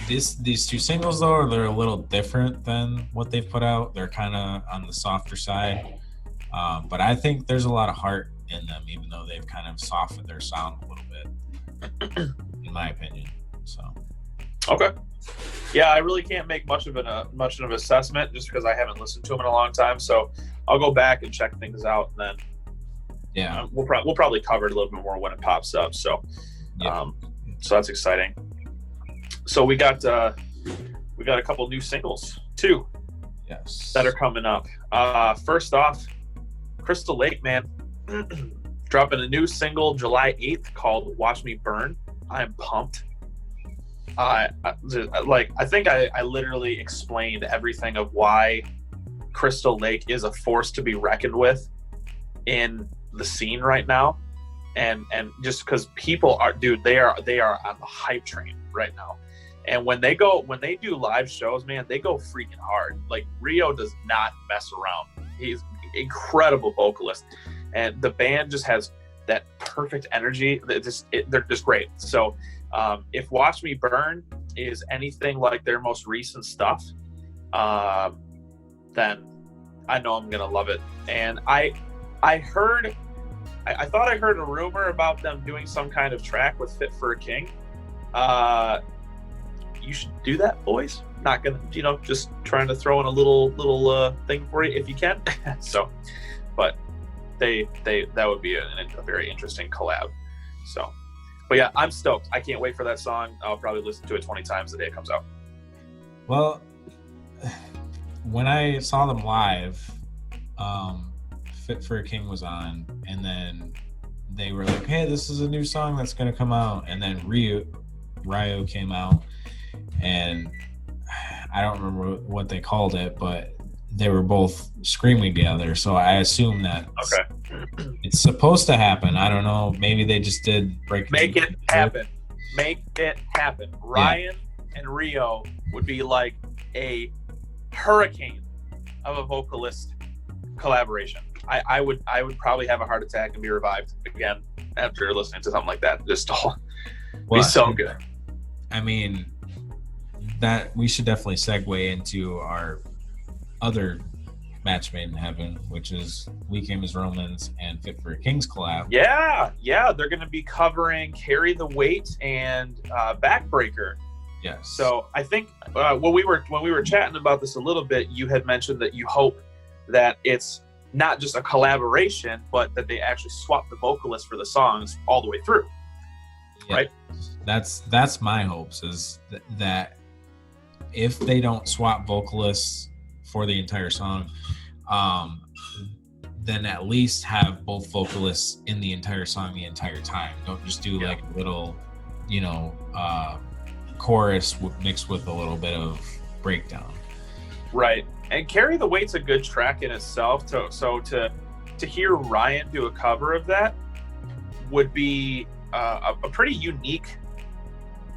these two singles though, they're a little different than what they've put out. They're kind of on the softer side, but I think there's a lot of heart in them, even though they've kind of softened their sound a little bit, in my opinion. So okay. Yeah, I really can't make much of an assessment just because I haven't listened to them in a long time. So I'll go back and check things out, and then we'll probably cover it a little bit more when it pops up. So so that's exciting. So we got we got a couple new singles too. Yes. That are coming up. First off, Crystal Lake, man, dropping a new single July 8th called "Watch Me Burn." I'm pumped. I think I literally explained everything of why Crystal Lake is a force to be reckoned with in the scene right now, and just because people are, dude, they are on the hype train right now. And when they do live shows, man, they go freaking hard. Like, Rio does not mess around. He's an incredible vocalist, and the band just has that perfect energy. They're just great. So if "Watch Me Burn" is anything like their most recent stuff, then I know I'm gonna love it. And I thought I heard a rumor about them doing some kind of track with Fit for a King. You should do that, boys. Not gonna, just trying to throw in a little thing for you if you can. So, but that would be a very interesting collab. So, but yeah, I'm stoked. I can't wait for that song. I'll probably listen to it 20 times the day it comes out. Well, when I saw them live, Fit for a King was on, and then they were like, "Hey, this is a new song that's gonna come out," and then Rio came out, and I don't remember what they called it, but they were both screaming together. So I assume that it's supposed to happen. I don't know. Maybe they just did Make it happen. Make it happen. Ryan and Rio would be like a hurricane of a vocalist collaboration. I would probably have a heart attack and be revived again after listening to something like that. Just be so good. I mean, that we should definitely segue into our other match made in heaven, which is We Came as Romans and Fit for a King's collab. Yeah, they're going to be covering Carry the Weight and Backbreaker. Yes. So I think when we were chatting about this a little bit, you had mentioned that you hope that it's not just a collaboration, but that they actually swap the vocalist for the songs all the way through. Yeah, right? That's my hopes, is that if they don't swap vocalists for the entire song, then at least have both vocalists in the entire song the entire time. Don't just do like a little, chorus mixed with a little bit of breakdown. Right. And Carry the Weight's a good track in itself. So to hear Ryan do a cover of that would be a pretty unique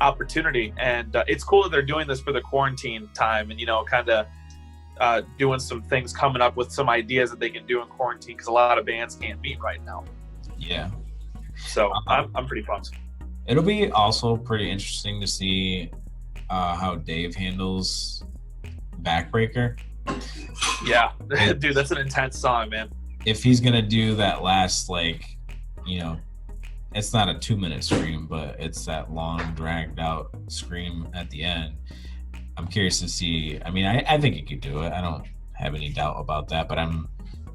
opportunity. And it's cool that they're doing this for the quarantine time, and kind of doing some things, coming up with some ideas that they can do in quarantine, because a lot of bands can't meet right now. Yeah. So I'm pretty pumped. It'll be also pretty interesting to see how Dave handles Backbreaker. Yeah, dude, that's an intense song, man. If he's gonna do that last, it's not a 2-minute scream, but it's that long, dragged out scream at the end. I'm curious to see. I mean, I think he could do it. I don't have any doubt about that. But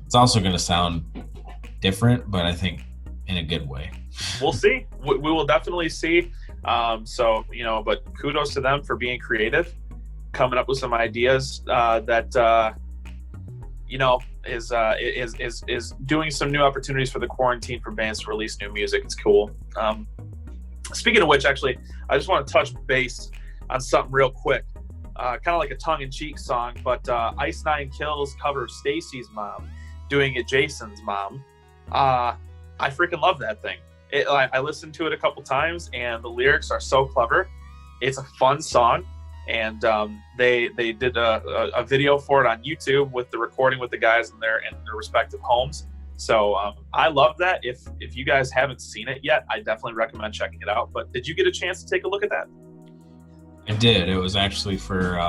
it's also gonna sound different, but I think in a good way. We'll see. We will definitely see. But kudos to them for being creative, coming up with some ideas that is doing some new opportunities for the quarantine for bands to release new music. It's cool. Speaking of which, actually, I just want to touch base on something real quick. Kind of like a tongue-in-cheek song, but Ice Nine Kills cover of Stacy's Mom, doing it Jason's mom. I freaking love that thing. I listened to it a couple times, and the lyrics are so clever. It's a fun song, and they did a video for it on YouTube with the recording with the guys in their respective homes. So I love that. If you guys haven't seen it yet, I definitely recommend checking it out. But did you get a chance to take a look at that? I did. It was actually for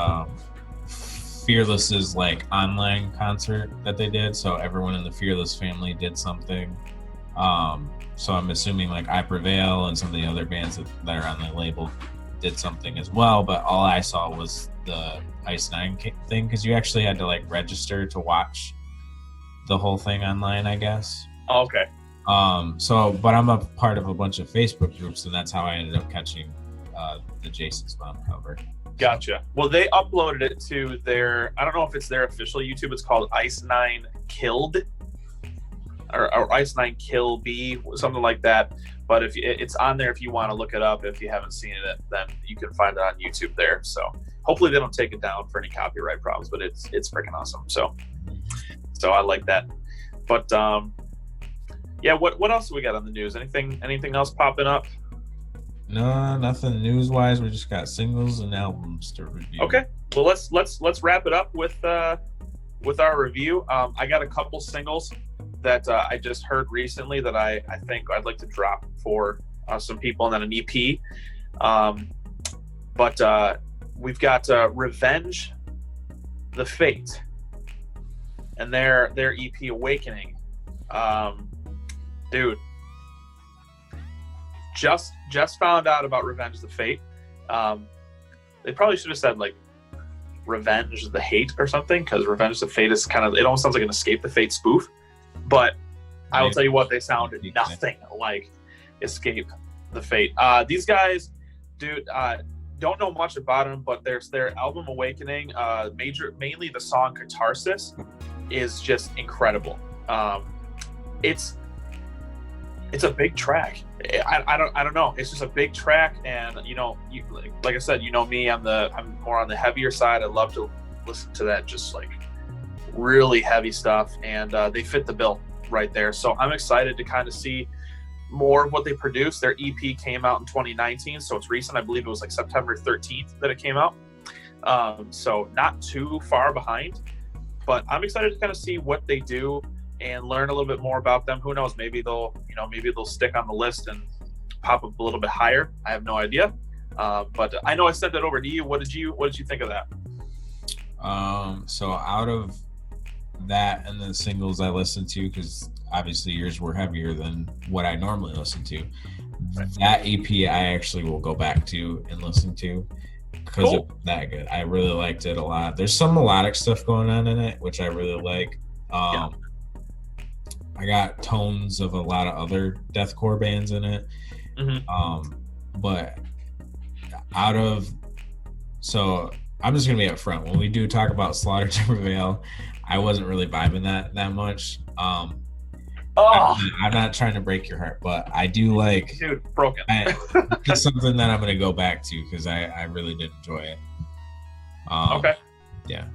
Fearless's online concert that they did. So everyone in the Fearless family did something. So I'm assuming I Prevail and some of the other bands that are on the label did something as well. But all I saw was the Ice Nine thing, because you actually had to register to watch the whole thing online, I guess. Oh, okay. But I'm a part of a bunch of Facebook groups, and that's how I ended up catching the Jason's Mom cover. Gotcha. Well, they uploaded it to their, I don't know if it's their official YouTube. It's called Ice Nine Killed or Ice Nine Kill B, something like that. But if it's on there, if you want to look it up, if you haven't seen it, then you can find it on YouTube there. So hopefully they don't take it down for any copyright problems, but it's freaking awesome. So I like that. But yeah, what else do we got on the news? Anything else popping up? No, nothing news wise. We just got singles and albums to review. Okay, well let's wrap it up with our review. I got a couple singles that I just heard recently that I think I'd like to drop for some people, and then an EP. But we've got Revenge the Fate and their EP Awakening. Dude, just found out about Revenge the Fate. They probably should have said like Revenge the Hate or something, because Revenge the Fate is kind of, it almost sounds like an Escape the Fate spoof. But I will tell you what, they sounded nothing like Escape the Fate. These guys, dude, don't know much about them, but there's their album Awakening. Mainly the song Catharsis is just incredible. It's a big track. I don't know. It's just a big track, and like I said, me, I'm more on the heavier side. I love to listen to that, just like really heavy stuff, and they fit the bill right there. So I'm excited to kind of see more of what they produce. Their EP came out in 2019, so it's recent. I believe it was like September 13th that it came out. So not too far behind, but I'm excited to kind of see what they do and learn a little bit more about them. Who knows? Maybe they'll stick on the list and pop up a little bit higher. I have no idea. But I know I sent that over to you. What did you think of that? So out of that and the singles I listened to, because obviously yours were heavier than what I normally listen to, that EP I actually will go back to and listen to because it's that good. I really liked it a lot. There's some melodic stuff going on in it, which I really like. I got tones of a lot of other deathcore bands in it. But so I'm just gonna be up front. When we do talk about Slaughter to Prevail, I wasn't really vibing that much. I'm not trying to break your heart, but I do like, dude, broken. It's something that I'm gonna go back to because I really did enjoy it. Okay. Yeah.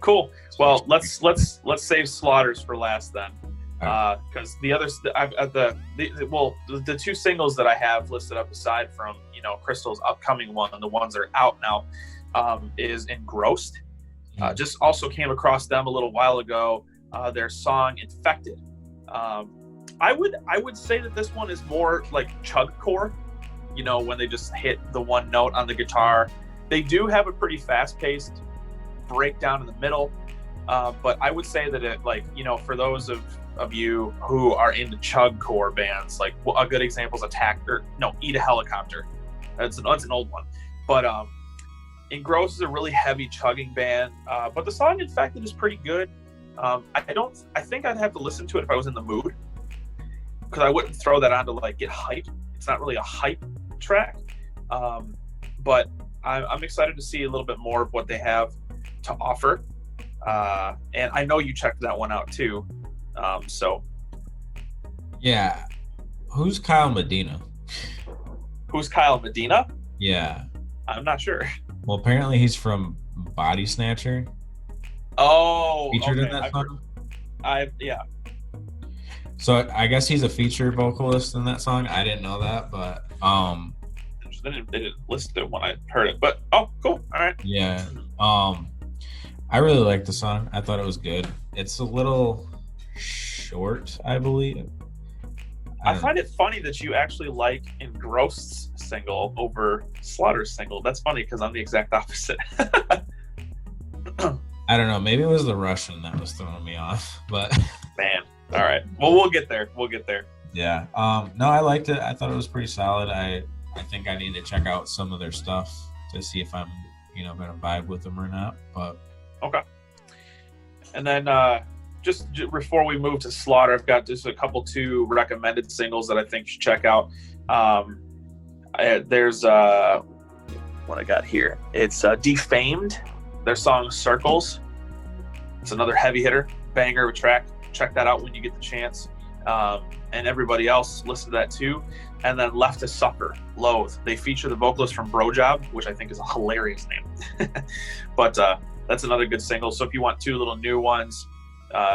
Cool. Well, let's save Slaughters for last then, because the others, the two singles that I have listed up aside from Crystal's upcoming one, and the ones that are out now, is Engrossed. Just also came across them a little while ago. Their song Infected. I would say that this one is more like chugcore. When they just hit the one note on the guitar. They do have a pretty fast-paced breakdown in the middle, but I would say that it, for those of you who are into chugcore bands, like a good example is Eat a Helicopter. That's an old one, but Engrossed is a really heavy chugging band, but the song Infected is pretty good. I think I'd have to listen to it if I was in the mood, because I wouldn't throw that on to get hype. It's not really a hype track, but I'm excited to see a little bit more of what they have to offer, and I know you checked that one out too. Yeah. Who's Kyle Medina? Who's Kyle Medina? Yeah, I'm not sure. Well, apparently he's from Body Snatcher. Oh, featured in that song. Yeah. So I guess he's a featured vocalist in that song. I didn't know that, but they didn't list it when I heard it. But cool. All right. Yeah. I really liked the song. I thought it was good. It's a little short, I believe. I find it funny that you actually like Engrossed's single over Slaughter's single. That's funny because I'm the exact opposite. I don't know. Maybe it was the Russian that was throwing me off, but man. All right. Well, we'll get there. Yeah. No, I liked it. I thought it was pretty solid. I think I need to check out some of their stuff to see if I'm, going to vibe with them or not. But okay. And then just before we move to Slaughter, I've got just a couple two recommended singles that I think you should check out. There's what I got here. It's Defamed, their song Circles. It's another heavy hitter, banger of a track. Check that out when you get the chance. And everybody else, listen to that too. And then Left to Suffer, Loathe. They feature the vocalist from Bro Job, which I think is a hilarious name. But that's another good single. So if you want two little new ones,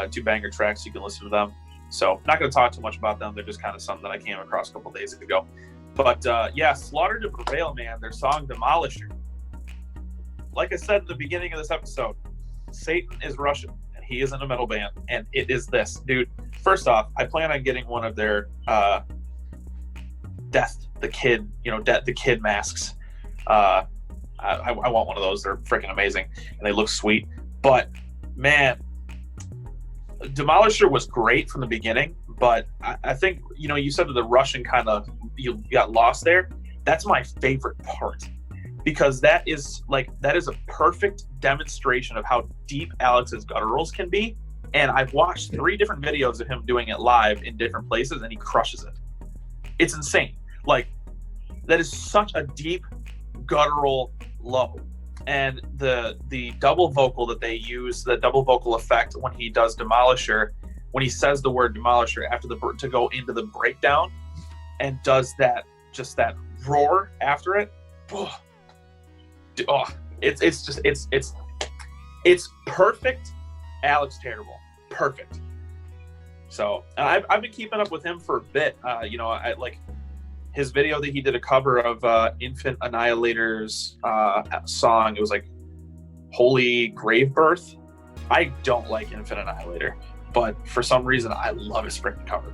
two banger tracks, you can listen to them. So not going to talk too much about them. They're just kind of something that I came across a couple days ago. But yeah, Slaughter to Prevail, man, their song Demolisher. Like I said in the beginning of this episode, Satan is Russian, and he is in a metal band, and it is this. Dude, first off, I plan on getting one of their Death the Kid, the Kid masks. I want one of those. They're freaking amazing, and they look sweet. But, man, Demolisher was great from the beginning, but I think, you said that the Russian kind of, you got lost there. That's my favorite part, because that is a perfect demonstration of how deep Alex's gutturals can be. And I've watched 3 different videos of him doing it live in different places, and he crushes it. It's insane. That is such a deep guttural low. And the double vocal that they use, the double vocal effect when he does Demolisher, when he says the word Demolisher after to go into the breakdown and does that roar after it. It's perfect. Alex Terrible, perfect. So I've been keeping up with him for a bit. I like his video that he did a cover of Infant Annihilator's song. It was like Holy Grave Birth. I don't like Infant Annihilator, but for some reason I love his freaking cover.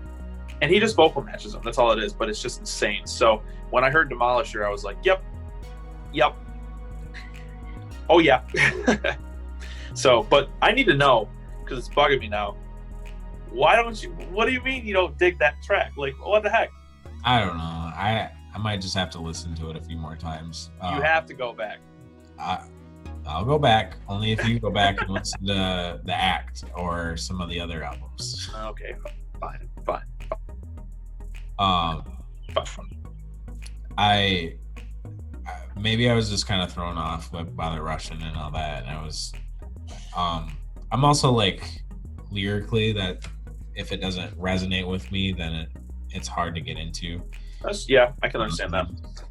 And he just vocal matches him. That's all it is, but it's just insane. So when I heard Demolisher, I was like, yep. Oh yeah. So, but I need to know, because it's bugging me now. What do you mean you don't dig that track? Like, what the heck? I don't know. I might just have to listen to it a few more times. You have to go back. I'll go back only if you go back and listen to The Act or some of the other albums. Okay, fine. Maybe I was just kind of thrown off by the Russian and all that, and I was I'm also lyrically, that if it doesn't resonate with me, then it's hard to get into. I can understand that.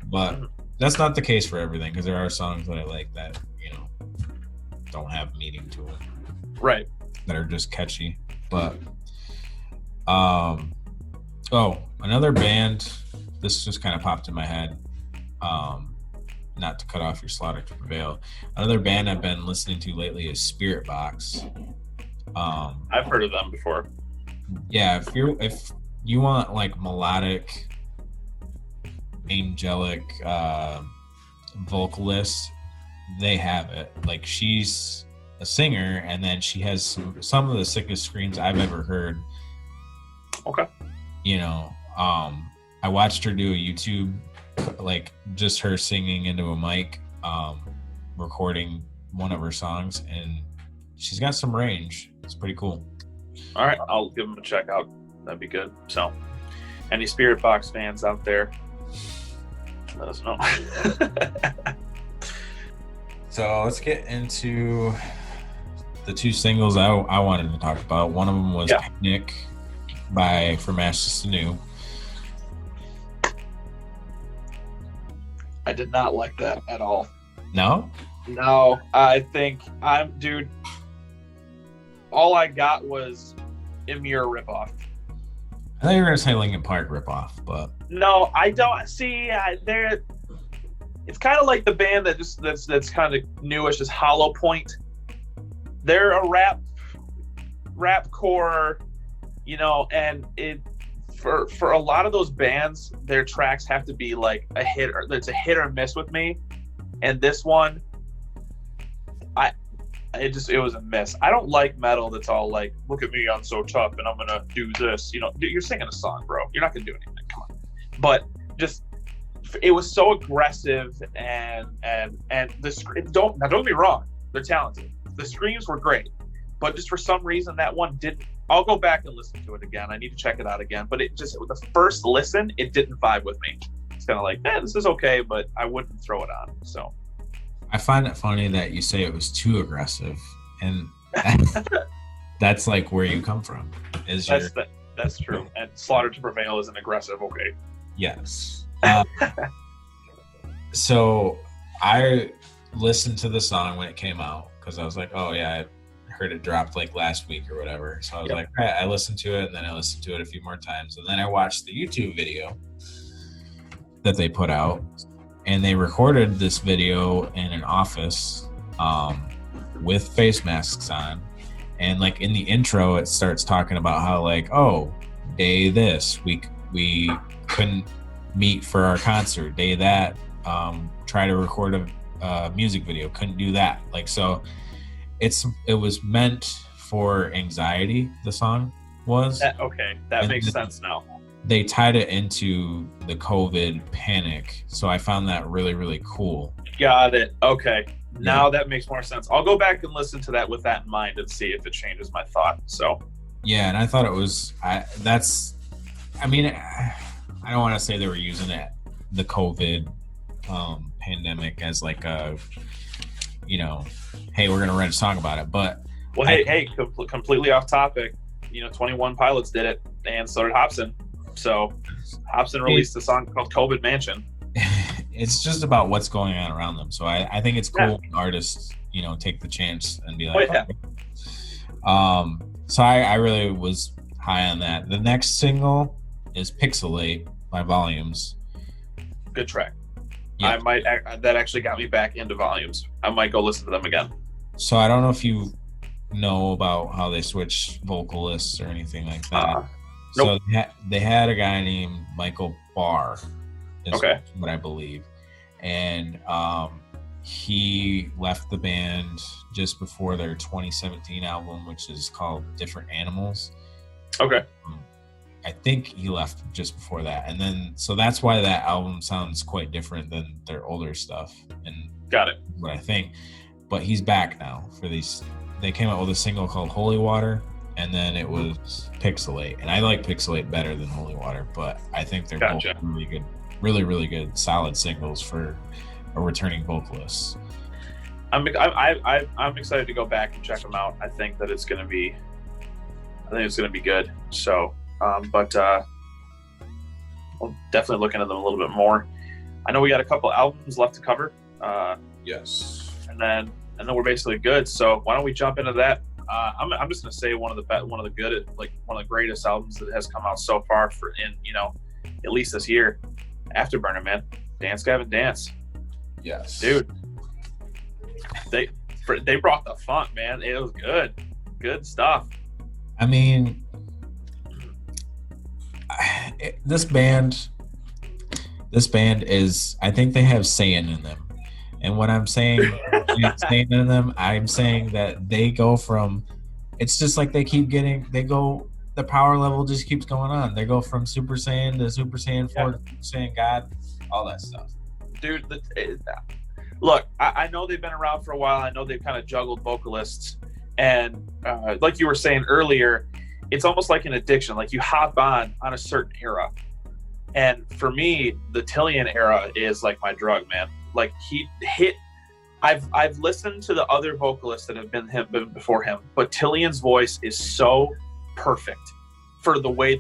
But that's not the case for everything, because there are songs that I like that don't have meaning to it, right? That are just catchy. But another band, this just kind of popped in my head, not to cut off your Slaughter to Prevail. Another band I've been listening to lately is Spirit Box. I've heard of them before. Yeah, if you want melodic, angelic vocalists, they have it. She's a singer, and then she has some of the sickest screams I've ever heard. Okay. I watched her do a YouTube, just her singing into a mic, recording one of her songs, and she's got some range. It's pretty cool. All right, I'll give them a check out. That'd be good. So, any Spirit Box fans out there, let us know. So let's get into the 2 singles I wanted to talk about. One of them was Picnic from Ashes to New. I did not like that at all. No, I think dude, all I got was Ymir ripoff. I thought you were gonna say Linkin Park ripoff, but no, I don't. See, it's kind of like the band that's kind of newish is Hollow Point. They're a rap core, and it for a lot of those bands, their tracks have to be a hit, or it's a hit or miss with me. And this one, it was a miss. I don't like metal that's all look at me, I'm so tough and I'm gonna do this. You're singing a song, bro. You're not gonna do anything. Come on. But just, it was so aggressive, and don't get me wrong, they're talented. The screams were great, but just for some reason that one didn't. I'll go back and listen to it again. I need to check it out again. But it just, the first listen, it didn't vibe with me. kind of like, this is okay, but I wouldn't throw it on. So I find it funny that you say it was too aggressive, and that's like where you come from. That's true. And Slaughter to Prevail isn't aggressive, okay? Yes. So I listened to the song when it came out because I was like, oh yeah, I heard it dropped like last week or whatever. So I was like, all right, I listened to it, and then I listened to it a few more times, and then I watched the YouTube video that they put out, and they recorded this video in an office with face masks on. And like in the intro, it starts talking about how like, oh, day this, we couldn't meet for our concert. Day that, try to record a music video, couldn't do that. Like, so it was meant for anxiety, the song was. Okay, that makes sense now. They tied it into the COVID panic. So I found that really, really cool. Got it. Okay. Now that makes more sense. I'll go back and listen to that with that in mind and see if it changes my thought. So yeah, and I thought it was I don't want to say they were using the COVID pandemic as like a, hey, we're gonna write a song about it. But completely off topic. 21 Pilots did it, and so did Hobson. So Hobson released a song called COVID Mansion. It's just about what's going on around them. So I think it's cool when artists, take the chance and be like, so I really was high on that. The next single is Pixelate by Volumes. Good track. Yeah. That actually got me back into Volumes. I might go listen to them again. So I don't know if you know about how they switch vocalists or anything like that. Nope. So they had a guy named Michael Barr. Okay. What I believe. And he left the band just before their 2017 album, which is called Different Animals. Okay. I think he left just before that. And then, so that's why that album sounds quite different than their older stuff. And got it. What I think. But he's back now for these. They came out with a single called Holy Water, and then it was Pixelate. And I like Pixelate better than Holy Water, but I think they're both really good. Really, really good, solid singles for a returning vocalist. I'm excited to go back and check them out. I think it's gonna be good. So, but we'll definitely looking at them a little bit more. I know we got a couple albums left to cover. Yes. And then we're basically good. So why don't we jump into that? I'm just gonna say one of the greatest albums that has come out so far at least this year. Afterburner, man. Dance Gavin Dance. Yes. Dude. They brought the funk, man. It was good. Good stuff. I mean, this band is, I think they have saying in them. And when I'm saying saying in them, I'm saying that they go from, it's just like the power level just keeps going on. They go from Super Saiyan to Super Saiyan 4 to Super Saiyan God, all that stuff. Dude, look, I know they've been around for a while. I know they've kind of juggled vocalists. And like you were saying earlier, it's almost like an addiction. Like you hop on a certain era. And for me, the Tillian era is like my drug, man. Like I've listened to the other vocalists that have been before him, but Tillian's voice is so perfect for the way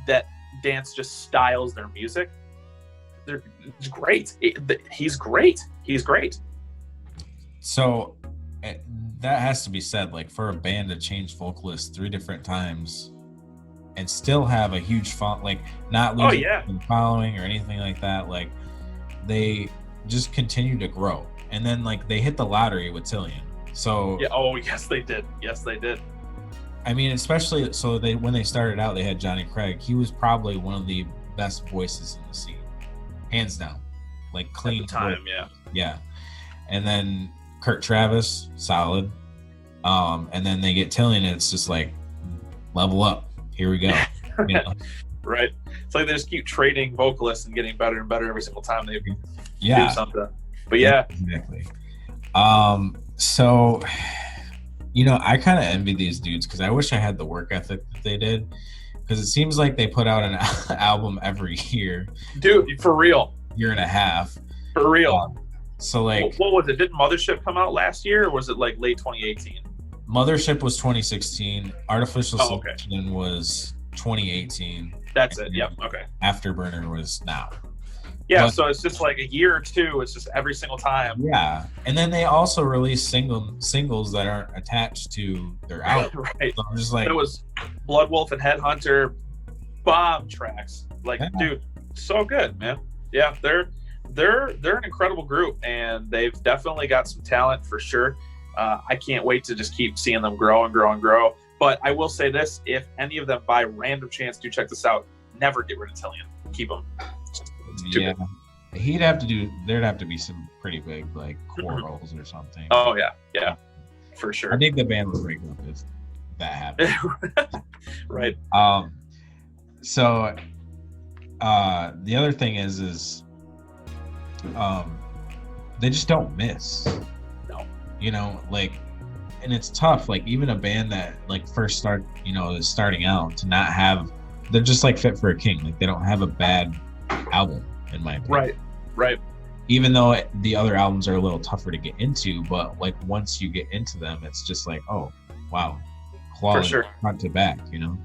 that Dance just styles their music. It's great. He's great. So that has to be said, like for a band to change vocalists 3 different times and still have a huge like not losing following or anything like that, like they just continue to grow. And then like they hit the lottery with Tillian. So yes they did. I mean, especially when they started out, they had Johnny Craig. He was probably one of the best voices in the scene, hands down. Like clean at the time, yeah. And then Kurt Travis, solid. And then they get Tillian, and it's just like level up. Here we go. Right. It's like they just keep trading vocalists and getting better and better every single time they do something. But exactly. So. I kind of envy these dudes because I wish I had the work ethic that they did, because it seems like they put out an album every year. Dude, for real. year and a half. For real. So like, what was it? Did Mothership come out last year, or was it like late 2018? Mothership was 2016. Artificial Selection was 2018. That's it. Yep. Okay. Afterburner was now. Yeah, so it's just like a year or two. It's just every single time. Yeah, and then they also release singles that aren't attached to their album. Right. So I'm just like, it was Blood Wolf and Headhunter, bomb tracks. Like, dude, so good, man. Yeah, they're an incredible group, and they've definitely got some talent for sure. I can't wait to just keep seeing them grow and grow and grow. But I will say this: if any of them by random chance do check this out, never get rid of Tillian. Keep them. Yeah, there'd have to be some pretty big like quarrels or something. Oh yeah, for sure. I think the band would break up if that happened. Right. So the other thing is they just don't miss. No. You know, like, and it's tough. Like, even a band that like first is starting out to not have, they're just like Fit for a King. Like, they don't have a bad album, in my opinion. Right. Even though the other albums are a little tougher to get into, but like once you get into them, it's just like, oh wow, quality for sure. Front to back, you know.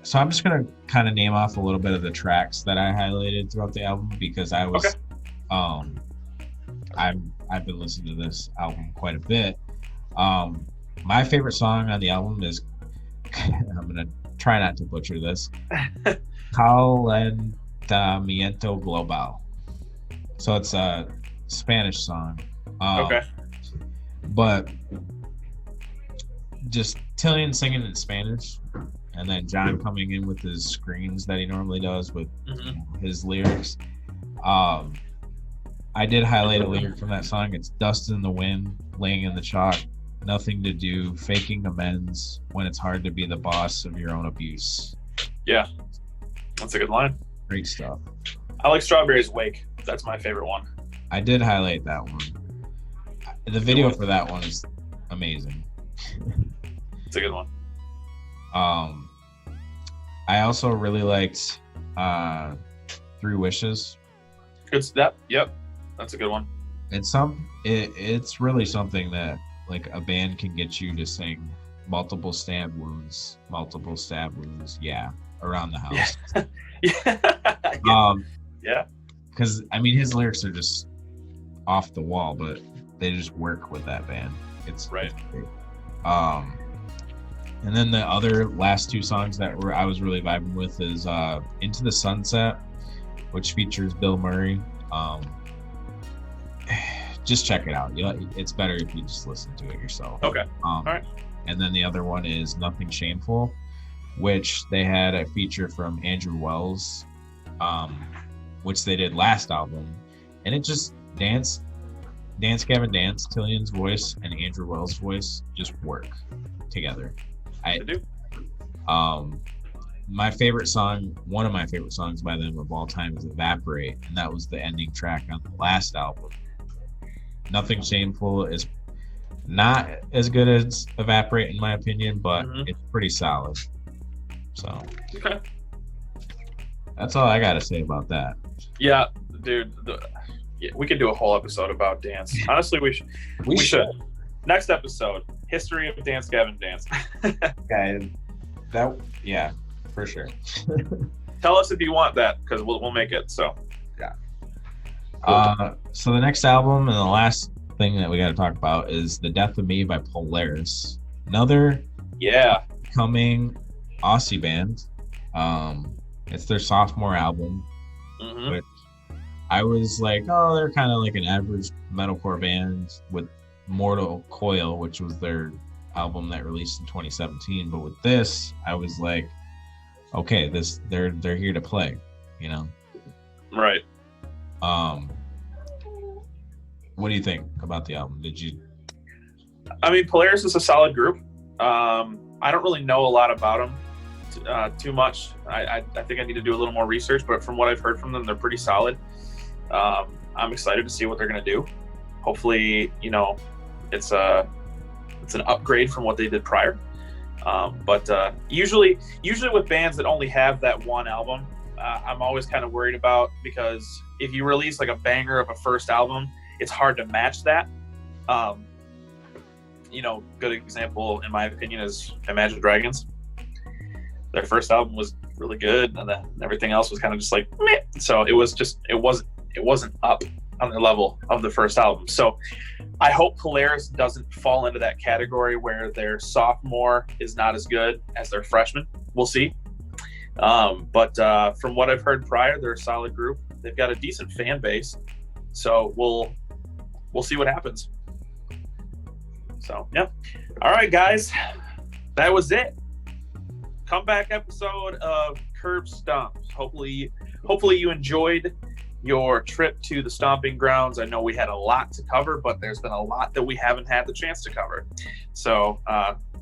So I'm just gonna kind of name off a little bit of the tracks that I highlighted throughout the album, because I was I've been listening to this album quite a bit. My favorite song on the album is I'm gonna try not to butcher this. Calentamiento Global. So it's a Spanish song. But just Tillian singing in Spanish, and then John coming in with his screams that he normally does with his lyrics. I did highlight a lyric from that song. It's dust in the wind, laying in the chalk, nothing to do, faking amends when it's hard to be the boss of your own abuse. Yeah, that's a good line. Great stuff. I like Strawberry's Wake. That's my favorite one. I did highlight that one. The video for that one is amazing. It's a good one. I also really liked Three Wishes. Good step. Yep, that's a good one. It's really something that like a band can get you to sing multiple stab wounds, yeah, around the house. Yeah. Because I mean, his lyrics are just off the wall, but they just work with that band. It's great. And then the other last two songs that I was really vibing with is Into the Sunset, which features Bill Murray. Just check it out. It's better if you just listen to it yourself. Okay. All right. And then the other one is Nothing Shameful, which they had a feature from Andrew Wells, which they did last album, and it just Dance Gavin Dance, Tillian's voice and Andrew Wells' voice just work together. They do. My favorite song, one of my favorite songs by them of all time, is Evaporate, and that was the ending track on the last album. Nothing Shameful is not as good as Evaporate in my opinion, but it's pretty solid. So that's all I gotta say about that. Yeah, dude. We could do a whole episode about dance. Honestly, we should. Next episode, history of Dance Gavin Dance. Okay, yeah, for sure. Tell us if you want that, because we'll make it. So yeah. Cool. So the next album and the last thing that we got to talk about is The Death of Me by Polaris. Another coming Aussie band. It's their sophomore album, which I was like, oh, they're kind of like an average metalcore band with Mortal Coil, which was their album that released in 2017. But with this, I was like, okay, they're here to play, you know? Right. What do you think about the album? I mean, Polaris is a solid group. I don't really know a lot about them too much. I think I need to do a little more research, but from what I've heard from them, they're pretty solid. I'm excited to see what they're going to do. Hopefully, it's an upgrade from what they did prior. But usually with bands that only have that one album, I'm always kind of worried about, because if you release like a banger of a first album, it's hard to match that. Good example in my opinion is Imagine Dragons. Their first album was really good, and then everything else was kind of just like meh. So it wasn't up on the level of the first album. So I hope Polaris doesn't fall into that category where their sophomore is not as good as their freshman. We'll see. But from what I've heard prior, they're a solid group. They've got a decent fan base. So we'll see what happens. So, yeah. All right, guys. That was it. Comeback episode of Curbstomp. Hopefully you enjoyed your trip to the stomping grounds. I know we had a lot to cover, but there's been a lot that we haven't had the chance to cover. So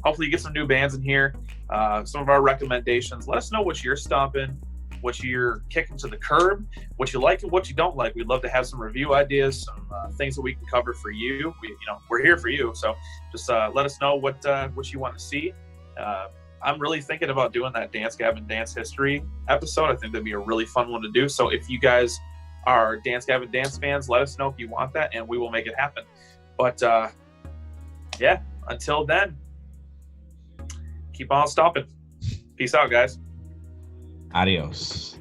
hopefully you get some new bands in here. Some of our recommendations. Let us know what you're stomping, what you're kicking to the curb, what you like and what you don't like. We'd love to have some review ideas, some things that we can cover for you. We're here for you. So just let us know what you want to see. I'm really thinking about doing that Dance Gavin Dance History episode. I think that'd be a really fun one to do. So if you guys are Dance Gavin Dance fans, let us know if you want that, and we will make it happen. But yeah, until then, keep on stomping. Peace out, guys. Adios.